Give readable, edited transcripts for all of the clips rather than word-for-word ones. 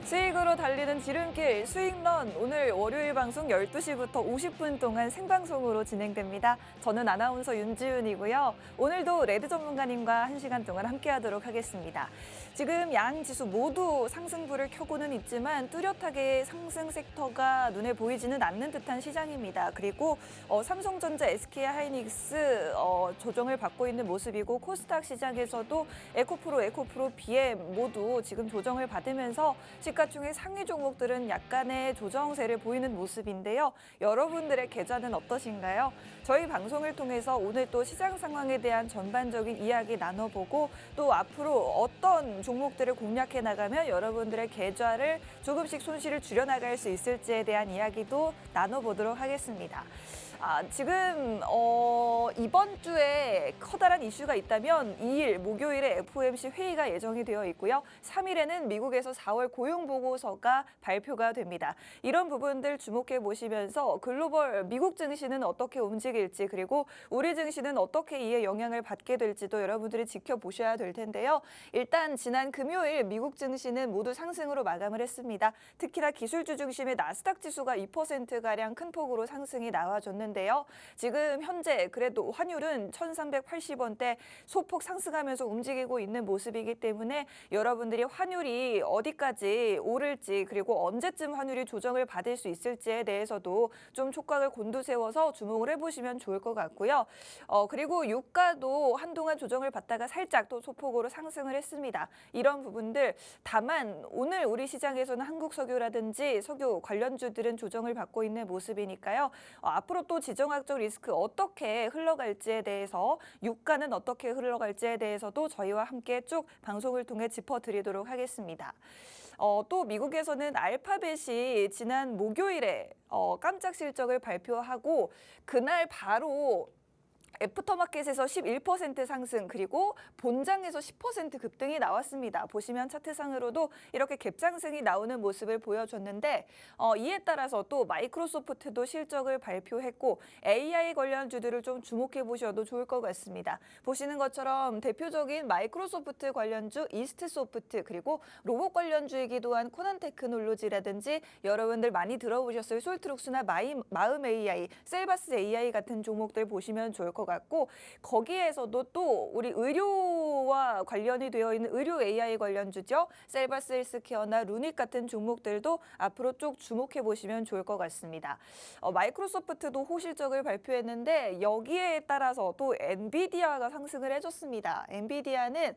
수익으로 달리는 지름길 수익런 오늘 월요일 방송 12시부터 50분 동안 생방송으로 진행됩니다. 저는 아나운서 윤지윤이고요. 오늘도 레드 전문가님과 1시간 동안 함께하도록 하겠습니다. 지금 양 지수 모두 상승불을 켜고는 있지만 뚜렷하게 상승 섹터가 눈에 보이지는 않는 듯한 시장입니다. 그리고 삼성전자, SK하이닉스 조정을 받고 있는 모습이고 코스닥 시장에서도 에코프로, BM 모두 지금 조정을 받으면서 시가총액 상위 종목들은 약간의 조정세를 보이는 모습인데요. 여러분들의 계좌는 어떠신가요? 저희 방송을 통해서 오늘 또 시장 상황에 대한 전반적인 이야기 나눠보고 또 앞으로 어떤 종목들을 공략해 나가면 여러분들의 계좌를 조금씩 손실을 줄여나갈 수 있을지에 대한 이야기도 나눠보도록 하겠습니다. 지금 이번 주에 커다란 이슈가 있다면 2일 목요일에 FOMC 회의가 예정이 되어 있고요. 3일에는 미국에서 4월 고용보고서가 발표가 됩니다. 이런 부분들 주목해 보시면서 글로벌 미국 증시는 어떻게 움직일지 그리고 우리 증시는 어떻게 이에 영향을 받게 될지도 여러분들이 지켜보셔야 될 텐데요. 일단 지난 금요일 미국 증시는 모두 상승으로 마감을 했습니다. 특히나 기술주 중심의 나스닥 지수가 2%가량 큰 폭으로 상승이 나와줬는데요. 지금 현재 그래도 환율은 1,380원대 소폭 상승하면서 움직이고 있는 모습이기 때문에 여러분들이 환율이 어디까지 오를지 그리고 언제쯤 환율이 조정을 받을 수 있을지에 대해서도 좀 촉각을 곤두세워서 주목을 해보시면 좋을 것 같고요. 그리고 유가도 한동안 조정을 받다가 살짝 또 소폭으로 상승을 했습니다. 이런 부분들 다만 오늘 우리 시장에서는 한국석유라든지 석유 관련주들은 조정을 받고 있는 모습이니까요. 앞으로 또 지정학적 리스크 어떻게 흘러갈지에 대해서 유가는 어떻게 흘러갈지에 대해서도 저희와 함께 쭉 방송을 통해 짚어드리도록 하겠습니다. 또 미국에서는 알파벳이 지난 목요일에 깜짝 실적을 발표하고 그날 바로 애프터마켓에서 11% 상승 그리고 본장에서 10% 급등이 나왔습니다. 보시면 차트상으로도 이렇게 갭상승이 나오는 모습을 보여줬는데 이에 따라서 또 마이크로소프트도 실적을 발표했고 AI 관련주들을 좀 주목해 보셔도 좋을 것 같습니다. 보시는 것처럼 대표적인 마이크로소프트 관련주 이스트소프트 그리고 로봇 관련주이기도 한 코난테크놀로지라든지 여러분들 많이 들어보셨을 솔트룩스나 마음 AI, 셀바스 AI 같은 종목들 보시면 좋을 것 같고 거기에서도 또 우리 의료와 관련이 되어 있는 의료 AI 관련주죠. 셀바스 헬스케어나 루닉 같은 종목들도 앞으로 쭉 주목해 보시면 좋을 것 같습니다. 마이크로소프트도 호실적을 발표했는데 여기에 따라서 또 엔비디아가 상승을 해줬습니다. 엔비디아는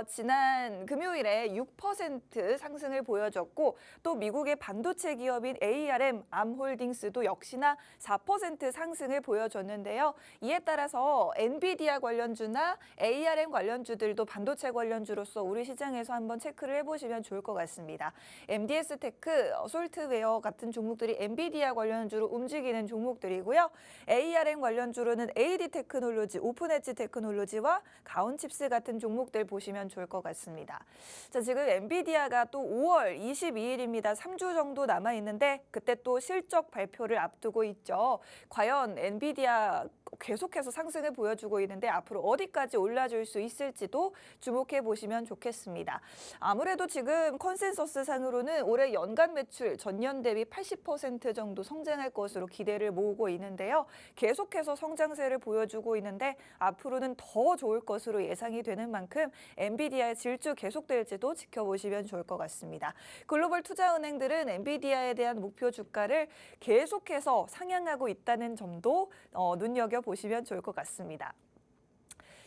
지난 금요일에 6% 상승을 보여줬고 또 미국의 반도체 기업인 ARM, 암홀딩스도 역시나 4% 상승을 보여줬는데요. 이에 따라서 엔비디아 관련주나 ARM 관련주들도 반도체 관련주로서 우리 시장에서 한번 체크를 해보시면 좋을 것 같습니다. MDS테크, 솔트웨어 같은 종목들이 엔비디아 관련주로 움직이는 종목들이고요. ARM 관련주로는 AD테크놀로지, 오픈엣지 테크놀로지와 가온칩스 같은 종목들 보시면 좋을 것 같습니다. 자, 지금 엔비디아가 또 5월 22일입니다. 3주 정도 남아있는데 그때 또 실적 발표를 앞두고 있죠. 과연 엔비디아 계속해서 상승을 보여주고 있는데 앞으로 어디까지 올라줄 수 있을지도 주목해 보시면 좋겠습니다. 아무래도 지금 컨센서스 상으로는 올해 연간 매출 전년 대비 80% 정도 성장할 것으로 기대를 모으고 있는데요. 계속해서 성장세를 보여주고 있는데 앞으로는 더 좋을 것으로 예상이 되는 만큼 엔비디아의 질주 계속될지도 지켜보시면 좋을 것 같습니다. 글로벌 투자은행들은 엔비디아에 대한 목표 주가를 계속해서 상향하고 있다는 점도 눈여겨보시면 좋을 것 같습니다.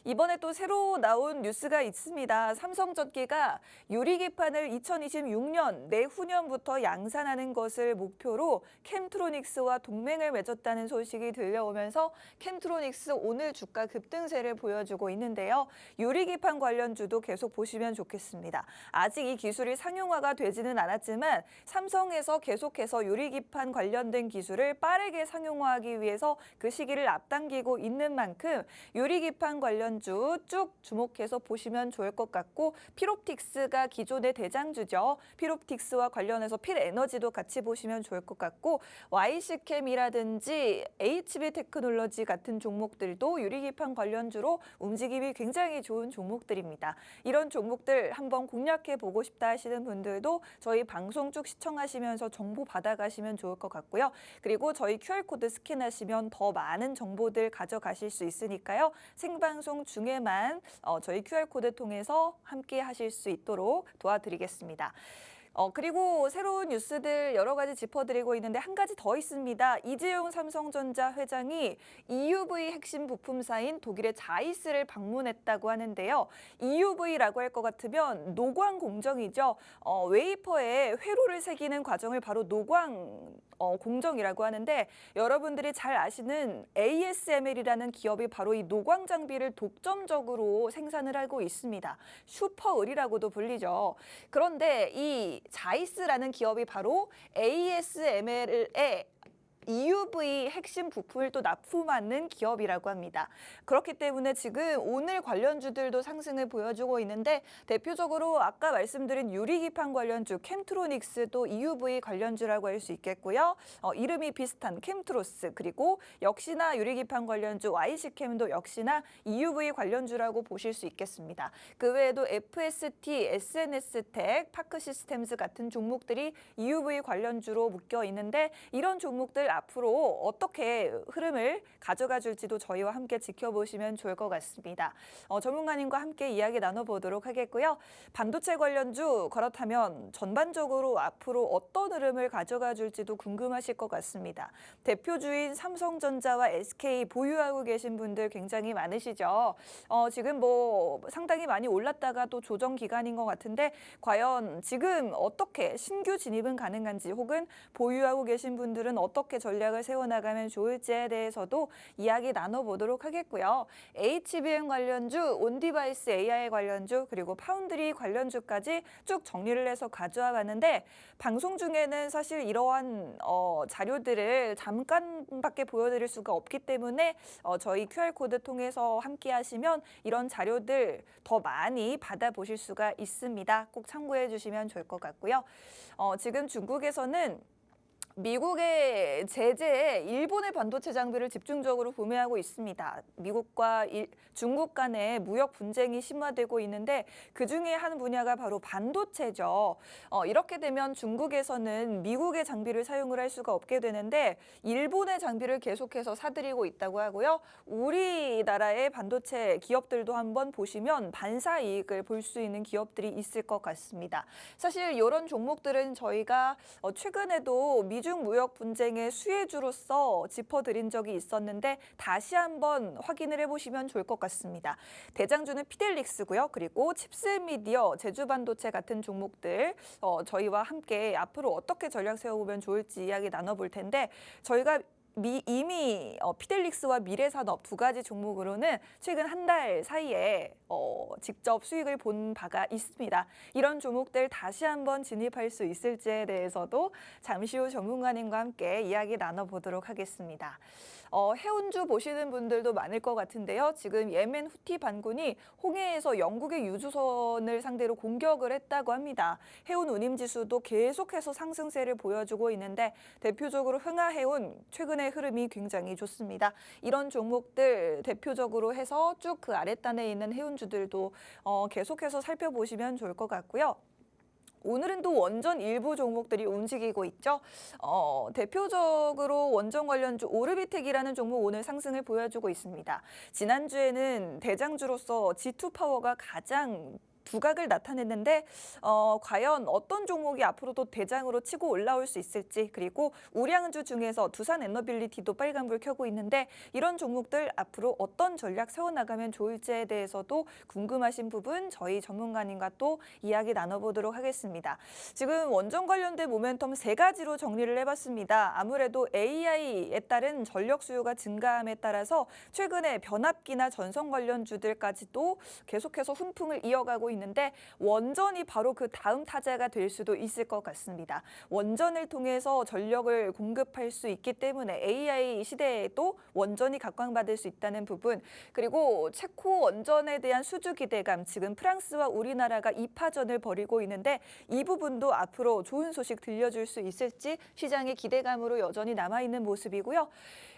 이번에 또 새로 나온 뉴스가 있습니다. 삼성전기가 유리기판을 2026년 내후년부터 양산하는 것을 목표로 캠트로닉스와 동맹을 맺었다는 소식이 들려오면서 캠트로닉스 오늘 주가 급등세를 보여주고 있는데요. 유리기판 관련주도 계속 보시면 좋겠습니다. 아직 이 기술이 상용화가 되지는 않았지만 삼성에서 계속해서 유리기판 관련된 기술을 빠르게 상용화하기 위해서 그 시기를 앞당기고 있는 만큼 유리기판 관련 관련주 쭉 주목해서 보시면 좋을 것 같고 필옵틱스가 기존의 대장주죠. 필옵틱스와 관련해서 필에너지도 같이 보시면 좋을 것 같고 YC캠이라든지 HB테크놀로지 같은 종목들도 유리기판 관련주로 움직임이 굉장히 좋은 종목들입니다. 이런 종목들 한번 공략해 보고 싶다 하시는 분들도 저희 방송 쭉 시청하시면서 정보 받아가시면 좋을 것 같고요. 그리고 저희 QR코드 스캔하시면 더 많은 정보들 가져가실 수 있으니까요. 생방송 중에만 저희 QR코드 통해서 함께 하실 수 있도록 도와드리겠습니다. 그리고 새로운 뉴스들 여러 가지 짚어드리고 있는데 한 가지 더 있습니다. 이재용 삼성전자 회장이 EUV 핵심 부품사인 독일의 자이스를 방문했다고 하는데요. EUV라고 할 것 같으면 노광 공정이죠. 웨이퍼에 회로를 새기는 과정을 바로 노광 공정이라고 하는데 여러분들이 잘 아시는 ASML이라는 기업이 바로 이 노광 장비를 독점적으로 생산을 하고 있습니다. 슈퍼을이라고도 불리죠. 그런데 이 자이스라는 기업이 바로 ASML의 EUV 핵심 부품을 또 납품하는 기업이라고 합니다. 그렇기 때문에 지금 오늘 관련주들도 상승을 보여주고 있는데 대표적으로 아까 말씀드린 유리기판 관련주 캠트로닉스도 EUV 관련주라고 할 수 있겠고요. 이름이 비슷한 캠트로스 그리고 역시나 유리기판 관련주 YC캠도 역시나 EUV 관련주라고 보실 수 있겠습니다. 그 외에도 FST, SNS텍, 파크시스템즈 같은 종목들이 EUV 관련주로 묶여 있는데 이런 종목들 앞으로 어떻게 흐름을 가져가 줄지도 저희와 함께 지켜보시면 좋을 것 같습니다. 전문가님과 함께 이야기 나눠보도록 하겠고요. 반도체 관련주 그렇다면 전반적으로 앞으로 어떤 흐름을 가져가 줄지도 궁금하실 것 같습니다. 대표주인 삼성전자와 SK 보유하고 계신 분들 굉장히 많으시죠. 지금 뭐 상당히 많이 올랐다가 또 조정 기간인 것 같은데 과연 지금 어떻게 신규 진입은 가능한지 혹은 보유하고 계신 분들은 어떻게 전략을 세워나가면 좋을지에 대해서도 이야기 나눠보도록 하겠고요. HBM 관련주, 온디바이스 AI 관련주, 그리고 파운드리 관련주까지 쭉 정리를 해서 가져와 봤는데 방송 중에는 사실 이러한 자료들을 잠깐밖에 보여드릴 수가 없기 때문에 저희 QR코드 통해서 함께 하시면 이런 자료들 더 많이 받아보실 수가 있습니다. 꼭 참고해 주시면 좋을 것 같고요. 지금 중국에서는 미국의 제재에 일본의 반도체 장비를 집중적으로 구매하고 있습니다. 미국과 중국 간의 무역 분쟁이 심화되고 있는데 그중에 한 분야가 바로 반도체죠. 이렇게 되면 중국에서는 미국의 장비를 사용을 할 수가 없게 되는데 일본의 장비를 계속해서 사들이고 있다고 하고요. 우리나라의 반도체 기업들도 한번 보시면 반사 이익을 볼 수 있는 기업들이 있을 것 같습니다. 사실 이런 종목들은 저희가 최근에도 미중 무역 분쟁의 수혜주로서 짚어드린 적이 있었는데 다시 한번 확인을 해보시면 좋을 것 같습니다. 대장주는 피델릭스고요. 그리고 칩스미디어, 제주반도체 같은 종목들 저희와 함께 앞으로 어떻게 전략 세워보면 좋을지 이야기 나눠볼 텐데 저희가 이미 피델릭스와 미래산업 두 가지 종목으로는 최근 한 달 사이에 직접 수익을 본 바가 있습니다. 이런 종목들 다시 한번 진입할 수 있을지에 대해서도 잠시 후 전문가님과 함께 이야기 나눠보도록 하겠습니다. 해운주 보시는 분들도 많을 것 같은데요. 지금 예멘 후티 반군이 홍해에서 영국의 유조선을 상대로 공격을 했다고 합니다. 해운 운임지수도 계속해서 상승세를 보여주고 있는데 대표적으로 흥하해운 최근에 흐름이 굉장히 좋습니다. 이런 종목들 대표적으로 해서 쭉 그 아랫단에 있는 해운주들도 계속해서 살펴보시면 좋을 것 같고요. 오늘은 또 원전 일부 종목들이 움직이고 있죠. 대표적으로 원전 관련주 오르비텍이라는 종목 오늘 상승을 보여주고 있습니다. 지난주에는 대장주로서 G2파워가 가장 두각을 나타냈는데 과연 어떤 종목이 앞으로도 대장으로 치고 올라올 수 있을지 그리고 우량주 중에서 두산에너빌리티도 빨간불 켜고 있는데 이런 종목들 앞으로 어떤 전략 세워나가면 좋을지에 대해서도 궁금하신 부분 저희 전문가님과 또 이야기 나눠보도록 하겠습니다. 지금 원전 관련된 모멘텀 세 가지로 정리를 해봤습니다. 아무래도 AI에 따른 전력 수요가 증가함에 따라서 최근에 변압기나 전선 관련주들까지도 계속해서 훈풍을 이어가고 있는데 원전이 바로 그 다음 타자가 될 수도 있을 것 같습니다. 원전을 통해서 전력을 공급할 수 있기 때문에 AI 시대에도 원전이 각광받을 수 있다는 부분, 그리고 체코 원전에 대한 수주 기대감, 지금 프랑스와 우리나라가 2파전을 벌이고 있는데 이 부분도 앞으로 좋은 소식 들려줄 수 있을지 시장의 기대감으로 여전히 남아있는 모습이고요.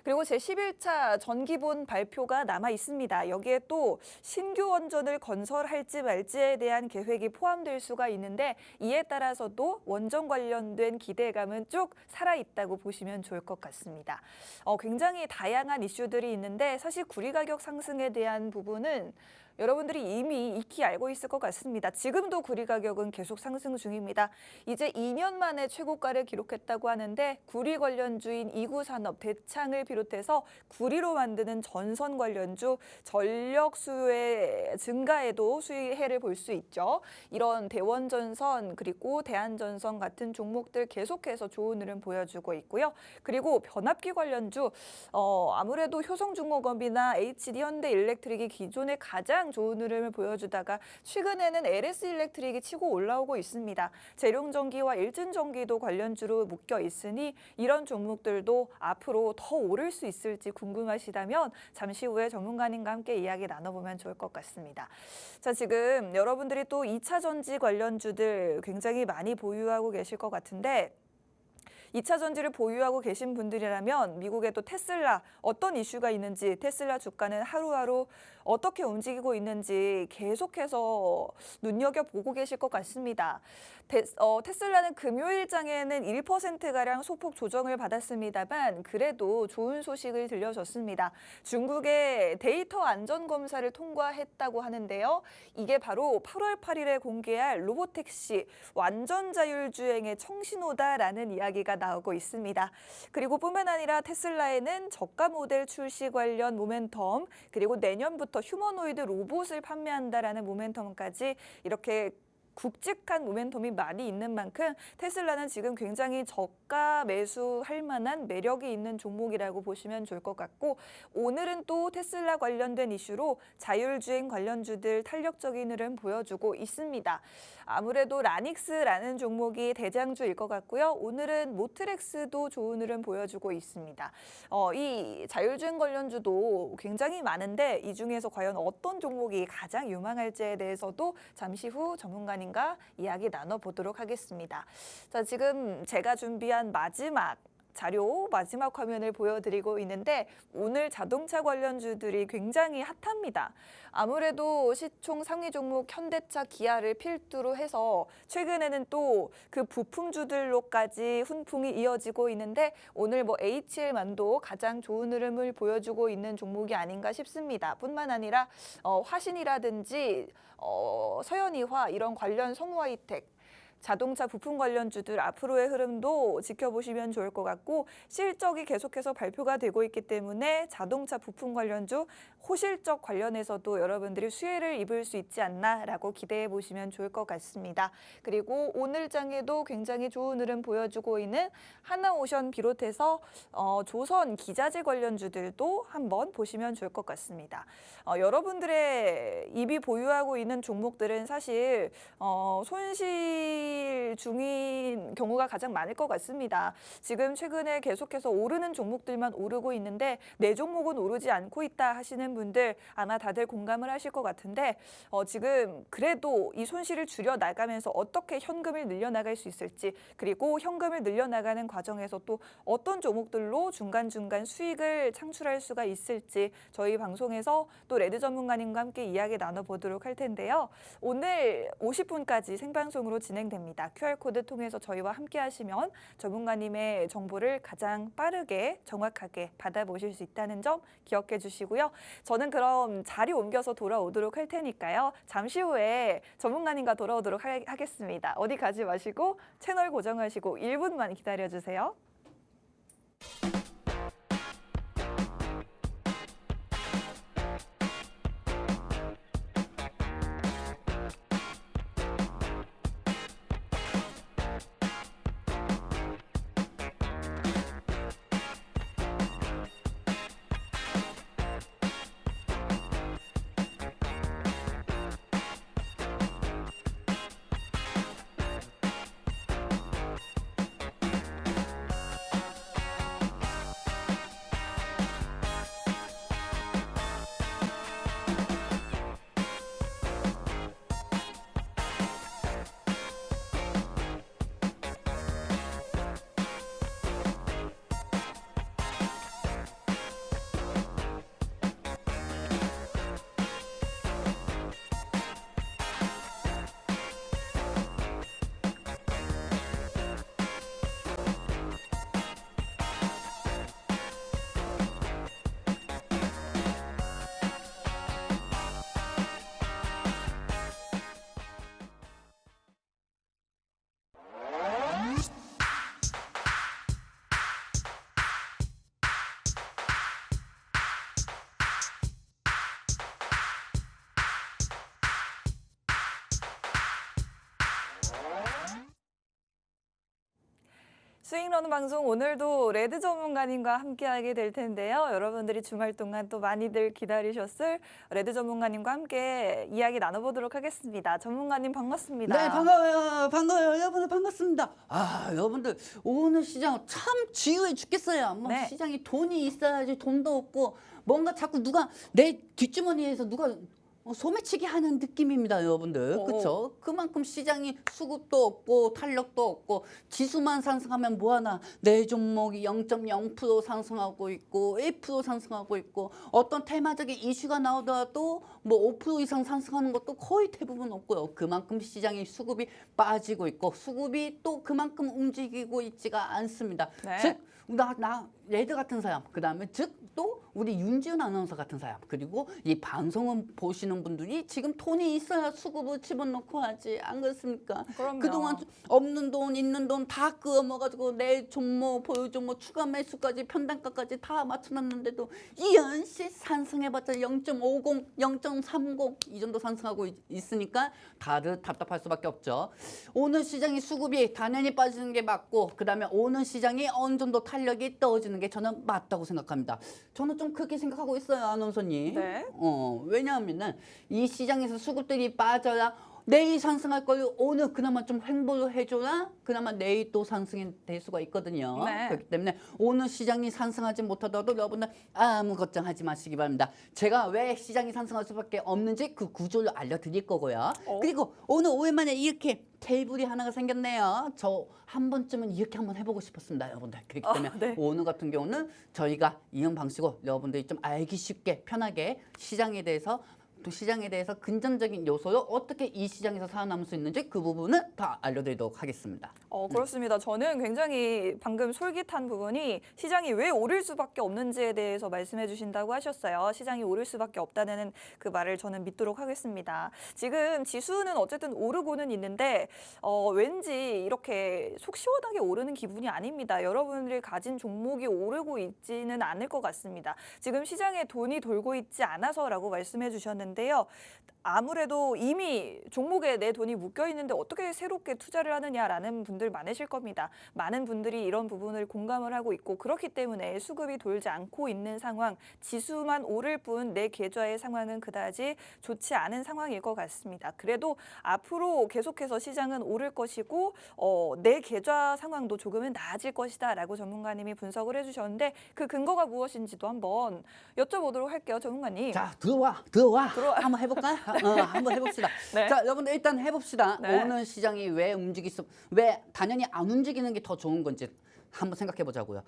그리고 제11차 전기본 발표가 남아 있습니다. 여기에 또 신규 원전을 건설할지 말지에 대한 계획이 포함될 수가 있는데 이에 따라서도 원전 관련된 기대감은 쭉 살아있다고 보시면 좋을 것 같습니다. 굉장히 다양한 이슈들이 있는데 사실 구리 가격 상승에 대한 부분은 여러분들이 이미 익히 알고 있을 것 같습니다. 지금도 구리 가격은 계속 상승 중입니다. 이제 2년 만에 최고가를 기록했다고 하는데 구리 관련주인 이구산업, 대창을 비롯해서 구리로 만드는 전선 관련주 전력 수요의 증가에도 수혜를 볼 수 있죠. 이런 대원전선 그리고 대한전선 같은 종목들 계속해서 좋은 흐름 보여주고 있고요. 그리고 변압기 관련주 아무래도 효성중공업이나 HD 현대일렉트릭이 기존에 가장 좋은 흐름을 보여주다가 최근에는 LS일렉트릭이 치고 올라오고 있습니다. 재룡전기와 일진전기도 관련주로 묶여 있으니 이런 종목들도 앞으로 더 오를 수 있을지 궁금하시다면 잠시 후에 전문가님과 함께 이야기 나눠보면 좋을 것 같습니다. 자, 지금 여러분들이 또 2차 전지 관련주들 굉장히 많이 보유하고 계실 것 같은데 2차 전지를 보유하고 계신 분들이라면 미국의 또 테슬라 어떤 이슈가 있는지 테슬라 주가는 하루하루 어떻게 움직이고 있는지 계속해서 눈여겨보고 계실 것 같습니다. 테슬라는 금요일장에는 1%가량 소폭 조정을 받았습니다만 그래도 좋은 소식을 들려줬습니다. 중국의 데이터 안전검사를 통과했다고 하는데요. 이게 바로 8월 8일에 공개할 로보택시 완전 자율주행의 청신호다라는 이야기가 나오고 있습니다. 그리고 뿐만 아니라 테슬라에는 저가 모델 출시 관련 모멘텀 그리고 내년부터 휴머노이드 로봇을 판매한다라는 모멘텀까지 이렇게 굵직한 모멘텀이 많이 있는 만큼 테슬라는 지금 굉장히 저가 매수할 만한 매력이 있는 종목이라고 보시면 좋을 것 같고 오늘은 또 테슬라 관련된 이슈로 자율주행 관련주들 탄력적인 흐름 보여주고 있습니다. 아무래도 라닉스라는 종목이 대장주일 것 같고요. 오늘은 모트렉스도 좋은 흐름 보여주고 있습니다. 이 자율주행 관련주도 굉장히 많은데 이 중에서 과연 어떤 종목이 가장 유망할지에 대해서도 잠시 후 전문가님과 이야기 나눠보도록 하겠습니다. 자, 지금 제가 준비한 마지막 화면을 보여드리고 있는데 오늘 자동차 관련주들이 굉장히 핫합니다. 아무래도 시총 상위 종목 현대차, 기아를 필두로 해서 최근에는 또 그 부품주들로까지 훈풍이 이어지고 있는데 오늘 HL만도 가장 좋은 흐름을 보여주고 있는 종목이 아닌가 싶습니다. 뿐만 아니라 화신이라든지 서현이화 이런 관련 성우하이텍 자동차 부품 관련주들 앞으로의 흐름도 지켜보시면 좋을 것 같고 실적이 계속해서 발표가 되고 있기 때문에 자동차 부품 관련주 호실적 관련해서도 여러분들이 수혜를 입을 수 있지 않나라고 기대해 보시면 좋을 것 같습니다. 그리고 오늘 장에도 굉장히 좋은 흐름 보여주고 있는 하나오션 비롯해서 조선 기자재 관련주들도 한번 보시면 좋을 것 같습니다. 여러분들의 입이 보유하고 있는 종목들은 사실 손실 중인 경우가 가장 많을 것 같습니다. 지금 최근에 계속해서 오르는 종목들만 오르고 있는데 내 종목은 오르지 않고 있다 하시는 분들 아마 다들 공감을 하실 것 같은데 지금 그래도 이 손실을 줄여 나가면서 어떻게 현금을 늘려나갈 수 있을지 그리고 현금을 늘려나가는 과정에서 또 어떤 종목들로 중간중간 수익을 창출할 수가 있을지 저희 방송에서 또 레드 전문가님과 함께 이야기 나눠보도록 할 텐데요. 오늘 50분까지 생방송으로 진행됩니다. QR코드 통해서 저희와 함께 하시면 전문가님의 정보를 가장 빠르게 정확하게 받아보실 수 있다는 점 기억해 주시고요. 저는 그럼 자리 옮겨서 돌아오도록 할 테니까요. 잠시 후에 전문가님과 돌아오도록 하겠습니다. 어디 가지 마시고 채널 고정하시고 1분만 기다려주세요. 수익러는 방송 오늘도 레드 전문가님과 함께하게 될 텐데요. 여러분들이 주말 동안 또 많이들 기다리셨을 레드 전문가님과 함께 이야기 나눠보도록 하겠습니다. 전문가님 반갑습니다. 네, 반가워요. 반가워요. 여러분들 반갑습니다. 아, 여러분들 오늘 시장 참 지루해 죽겠어요. 뭐 네. 시장이 돈이 있어야지 돈도 없고 뭔가 자꾸 누가 내 뒷주머니에서 누가 소매치기 하는 느낌입니다, 여러분들. 오. 그렇죠? 그만큼 시장이 수급도 없고 탄력도 없고 지수만 상승하면 뭐하나 내 종목이 0.0% 상승하고 있고 1% 상승하고 있고 어떤 테마적인 이슈가 나오더라도 뭐 5% 이상 상승하는 것도 거의 대부분 없고요. 그만큼 시장의 수급이 빠지고 있고 수급이 또 그만큼 움직이고 있지가 않습니다. 네. 즉 나 레드 같은 사람, 그 다음에 즉 또 우리 윤지은 아나운서 같은 사람, 그리고 이 방송을 보시는 분들이 지금 돈이 있어야 수급을 집어넣고 하지, 안 그렇습니까? 그럼요. 그동안 없는 돈, 있는 돈 다 끌어모아가지고 내 종목, 보유 종목, 추가 매수까지 편단가까지 다 맞춰놨는데도 이연씨 상승해봤자 0.50, 0.30 이 정도 상승하고 있으니까 다들 답답할 수밖에 없죠. 오늘 시장이 수급이 당연히 빠지는 게 맞고, 그 다음에 오늘 시장이 어느 정도 탄력이 떨어지는 게 저는 맞다고 생각합니다. 저는 좀 그렇게 생각하고 있어요, 아나운서님. 네. 왜냐하면은 이 시장에서 수급들이 빠져야 내일 상승할 걸 오늘 그나마 좀 횡보를 해줘야 그나마 내일 또 상승이 될 수가 있거든요. 네. 그렇기 때문에 오늘 시장이 상승하지 못하더라도 여러분들 아무 걱정하지 마시기 바랍니다. 제가 왜 시장이 상승할 수밖에 없는지 그 구조를 알려드릴 거고요. 그리고 오늘 오랜만에 이렇게 테이블이 하나가 생겼네요. 저 한 번쯤은 이렇게 한번 해보고 싶었습니다, 여러분들. 그렇기 때문에 네. 오늘 같은 경우는 저희가 이런 방식으로 여러분들이 좀 알기 쉽게 편하게 시장에 대해서 또 시장에 대해서 근전적인 요소로 어떻게 이 시장에서 살아남을 수 있는지 그 부분은 다 알려드리도록 하겠습니다. 그렇습니다. 저는 굉장히 방금 솔깃한 부분이 시장이 왜 오를 수밖에 없는지에 대해서 말씀해 주신다고 하셨어요. 시장이 오를 수밖에 없다는 그 말을 저는 믿도록 하겠습니다. 지금 지수는 어쨌든 오르고는 있는데 왠지 이렇게 속 시원하게 오르는 기분이 아닙니다. 여러분들이 가진 종목이 오르고 있지는 않을 것 같습니다. 지금 시장에 돈이 돌고 있지 않아서라고 말씀해 주셨는데요. 아무래도 이미 종목에 내 돈이 묶여 있는데 어떻게 새롭게 투자를 하느냐라는 분들 많으실 겁니다. 많은 분들이 이런 부분을 공감을 하고 있고 그렇기 때문에 수급이 돌지 않고 있는 상황, 지수만 오를 뿐 내 계좌의 상황은 그다지 좋지 않은 상황일 것 같습니다. 그래도 앞으로 계속해서 시장은 오를 것이고 내 계좌 상황도 조금은 나아질 것이다라고 전문가님이 분석을 해주셨는데 그 근거가 무엇인지도 한번 여쭤보도록 할게요, 전문가님. 자, 들어와. 한번 해볼까? 한번 해봅시다. 네. 자, 여러분들 일단 해봅시다. 네. 오늘 시장이 왜 당연히 안 움직이는 게 더 좋은 건지 한번 생각해 보자고요.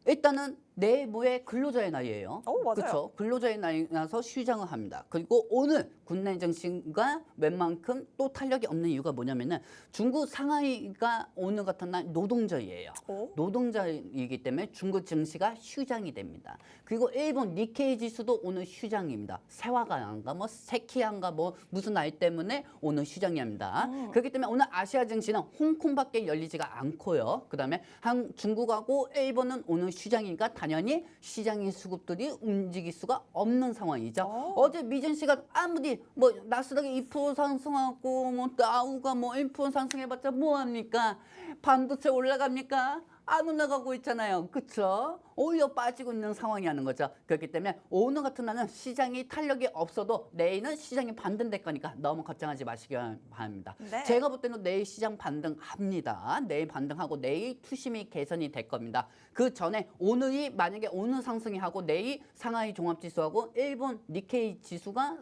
일단은 내일모레 근로자의 날이에요. 맞아요. 그렇죠? 근로자의 날이라서 휴장을 합니다. 그리고 오늘 국내 증시가 웬만큼 또 탄력이 없는 이유가 뭐냐면은 중국 상하이가 오늘 같은 날 노동절이에요. 노동절이기 때문에 중국 증시가 휴장이 됩니다. 그리고 일본 니케이 지수도 오늘 휴장입니다. 세화가인가 뭐 세키안가 뭐 무슨 날 때문에 오늘 휴장이 합니다. 그렇기 때문에 오늘 아시아 증시는 홍콩밖에 열리지가 않고요. 그다음에 중국하고 일본은 오늘 휴장이니까 당연히 시장의 수급들이 움직일 수가 없는 상황이죠. 어제 미전 씨가 아무리 뭐 나스닥이 2% 상승하고 뭐 다우가 뭐 1% 상승해봤자 뭐합니까? 반도체 올라갑니까? 안 올라가고 있잖아요. 그렇죠? 오히려 빠지고 있는 상황이라는 거죠. 그렇기 때문에 오늘 같은 날은 시장이 탄력이 없어도 내일은 시장이 반등될 거니까 너무 걱정하지 마시기 바랍니다. 네. 제가 볼 때는 내일 시장 반등합니다. 내일 반등하고 내일 투심이 개선이 될 겁니다. 그 전에 오늘이 만약에 오늘 상승이 하고 내일 상하이 종합지수하고 일본 니케이 지수가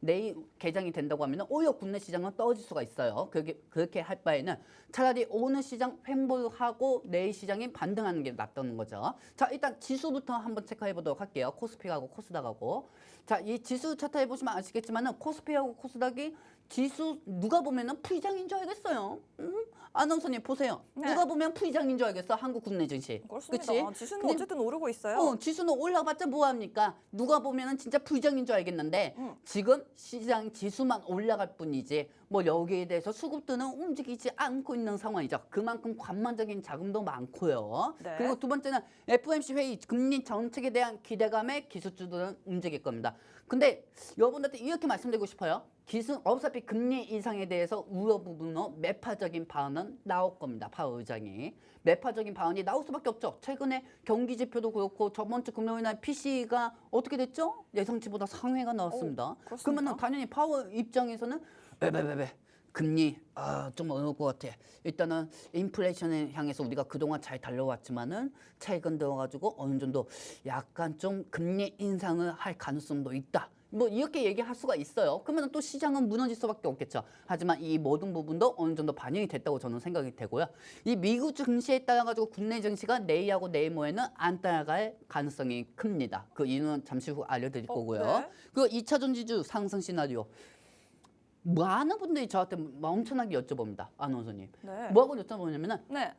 내일 개장이 된다고 하면 오히려 국내 시장은 떨어질 수가 있어요. 그렇게 할 바에는 차라리 오늘 시장 횡보를 하고 내일 시장이 반등하는 게 낫다는 거죠. 자, 일단 지수부터 한번 체크해 보도록 할게요. 코스피하고 코스닥하고. 자, 이 지수 차트 해보시면 아시겠지만은 코스피하고 코스닥이 지수 누가 보면은 풀장인 줄 알겠어요. 아나운서님 보세요. 네. 누가 보면 풀장인 줄 알겠어. 한국 국내 증시. 그렇습니다. 그치? 지수는 근데 어쨌든 오르고 있어요. 지수는 올라봤자 뭐합니까? 누가 보면은 진짜 불장인 줄 알겠는데 지금 시장 지수만 올라갈 뿐이지 뭐 여기에 대해서 수급들은 움직이지 않고 있는 상황이죠. 그만큼 관망적인 자금도 많고요. 네. 그리고 두 번째는 FOMC 회의 금리 정책에 대한 기대감에 기술주들은 움직일 겁니다. 근데 여러분들한테 이렇게 말씀드리고 싶어요. 어차피 금리 인상에 대해서 우려 부분으로 매파적인 발언은 나올 겁니다. 파월 의장이. 매파적인 발언이 나올 수밖에 없죠. 최근에 경기 지표도 그렇고 저번 주 금요일 날 PC가 어떻게 됐죠? 예상치보다 상회가 나왔습니다. 그러면 당연히 파월 입장에서는 금리 좀 어려울 것 같아. 일단은 인플레이션을 향해서 우리가 그동안 잘 달려왔지만은 최근 들어가지고 어느 정도 약간 좀 금리 인상을 할 가능성도 있다. 뭐 이렇게 얘기할 수가 있어요. 그러면 또 시장은 무너질 수밖에 없겠죠. 하지만 이 모든 부분도 어느 정도 반영이 됐다고 저는 생각이 되고요. 이 미국 증시에 따라 가지고 국내 증시가 내일하고 내일 모레는 안 따라갈 가능성이 큽니다. 그 이유는 잠시 후 알려드릴 거고요. 네. 그 2차 전지주 상승 시나리오. 많은 분들이 저한테 엄청나게 여쭤봅니다. 아나운서님. 네. 뭐하고 여쭤보냐면은 네.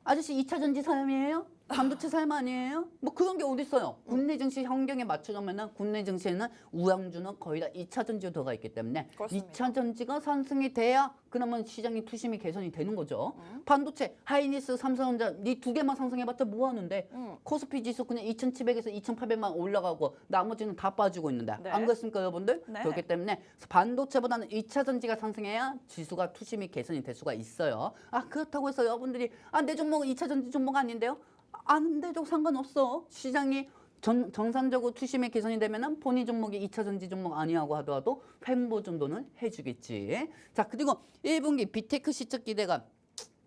아저씨 2차 전지 사람이에요? 반도체 삶 아니에요? 뭐 그런 게 어디 있어요? 국내 증시 환경에 맞추려면은 국내 증시에는 우량주는 거의 다 2차 전지로 들어가 있기 때문에 그렇습니다. 2차 전지가 상승이 돼야 그러면 시장의 투심이 개선이 되는 거죠. 반도체, 하이닉스, 삼성전자 이 두 개만 상승해봤자 뭐 하는데 코스피 지수 그냥 2,700에서 2,800만 올라가고 나머지는 다 빠지고 있는데 네. 안 그렇습니까 여러분들? 네. 그렇기 때문에 반도체보다는 2차 전지가 상승해야 지수가 투심이 개선이 될 수가 있어요. 그렇다고 해서 여러분들이 내 종목은 2차 전지 종목 아닌데요? 안 돼도 상관없어. 시장이 정상적으로 투심의 개선이 되면은 본인 종목이 2차 전지 종목 아니라고 하더라도 횡보 정도는 해주겠지. 자, 그리고 1분기 빅테크 시적 기대감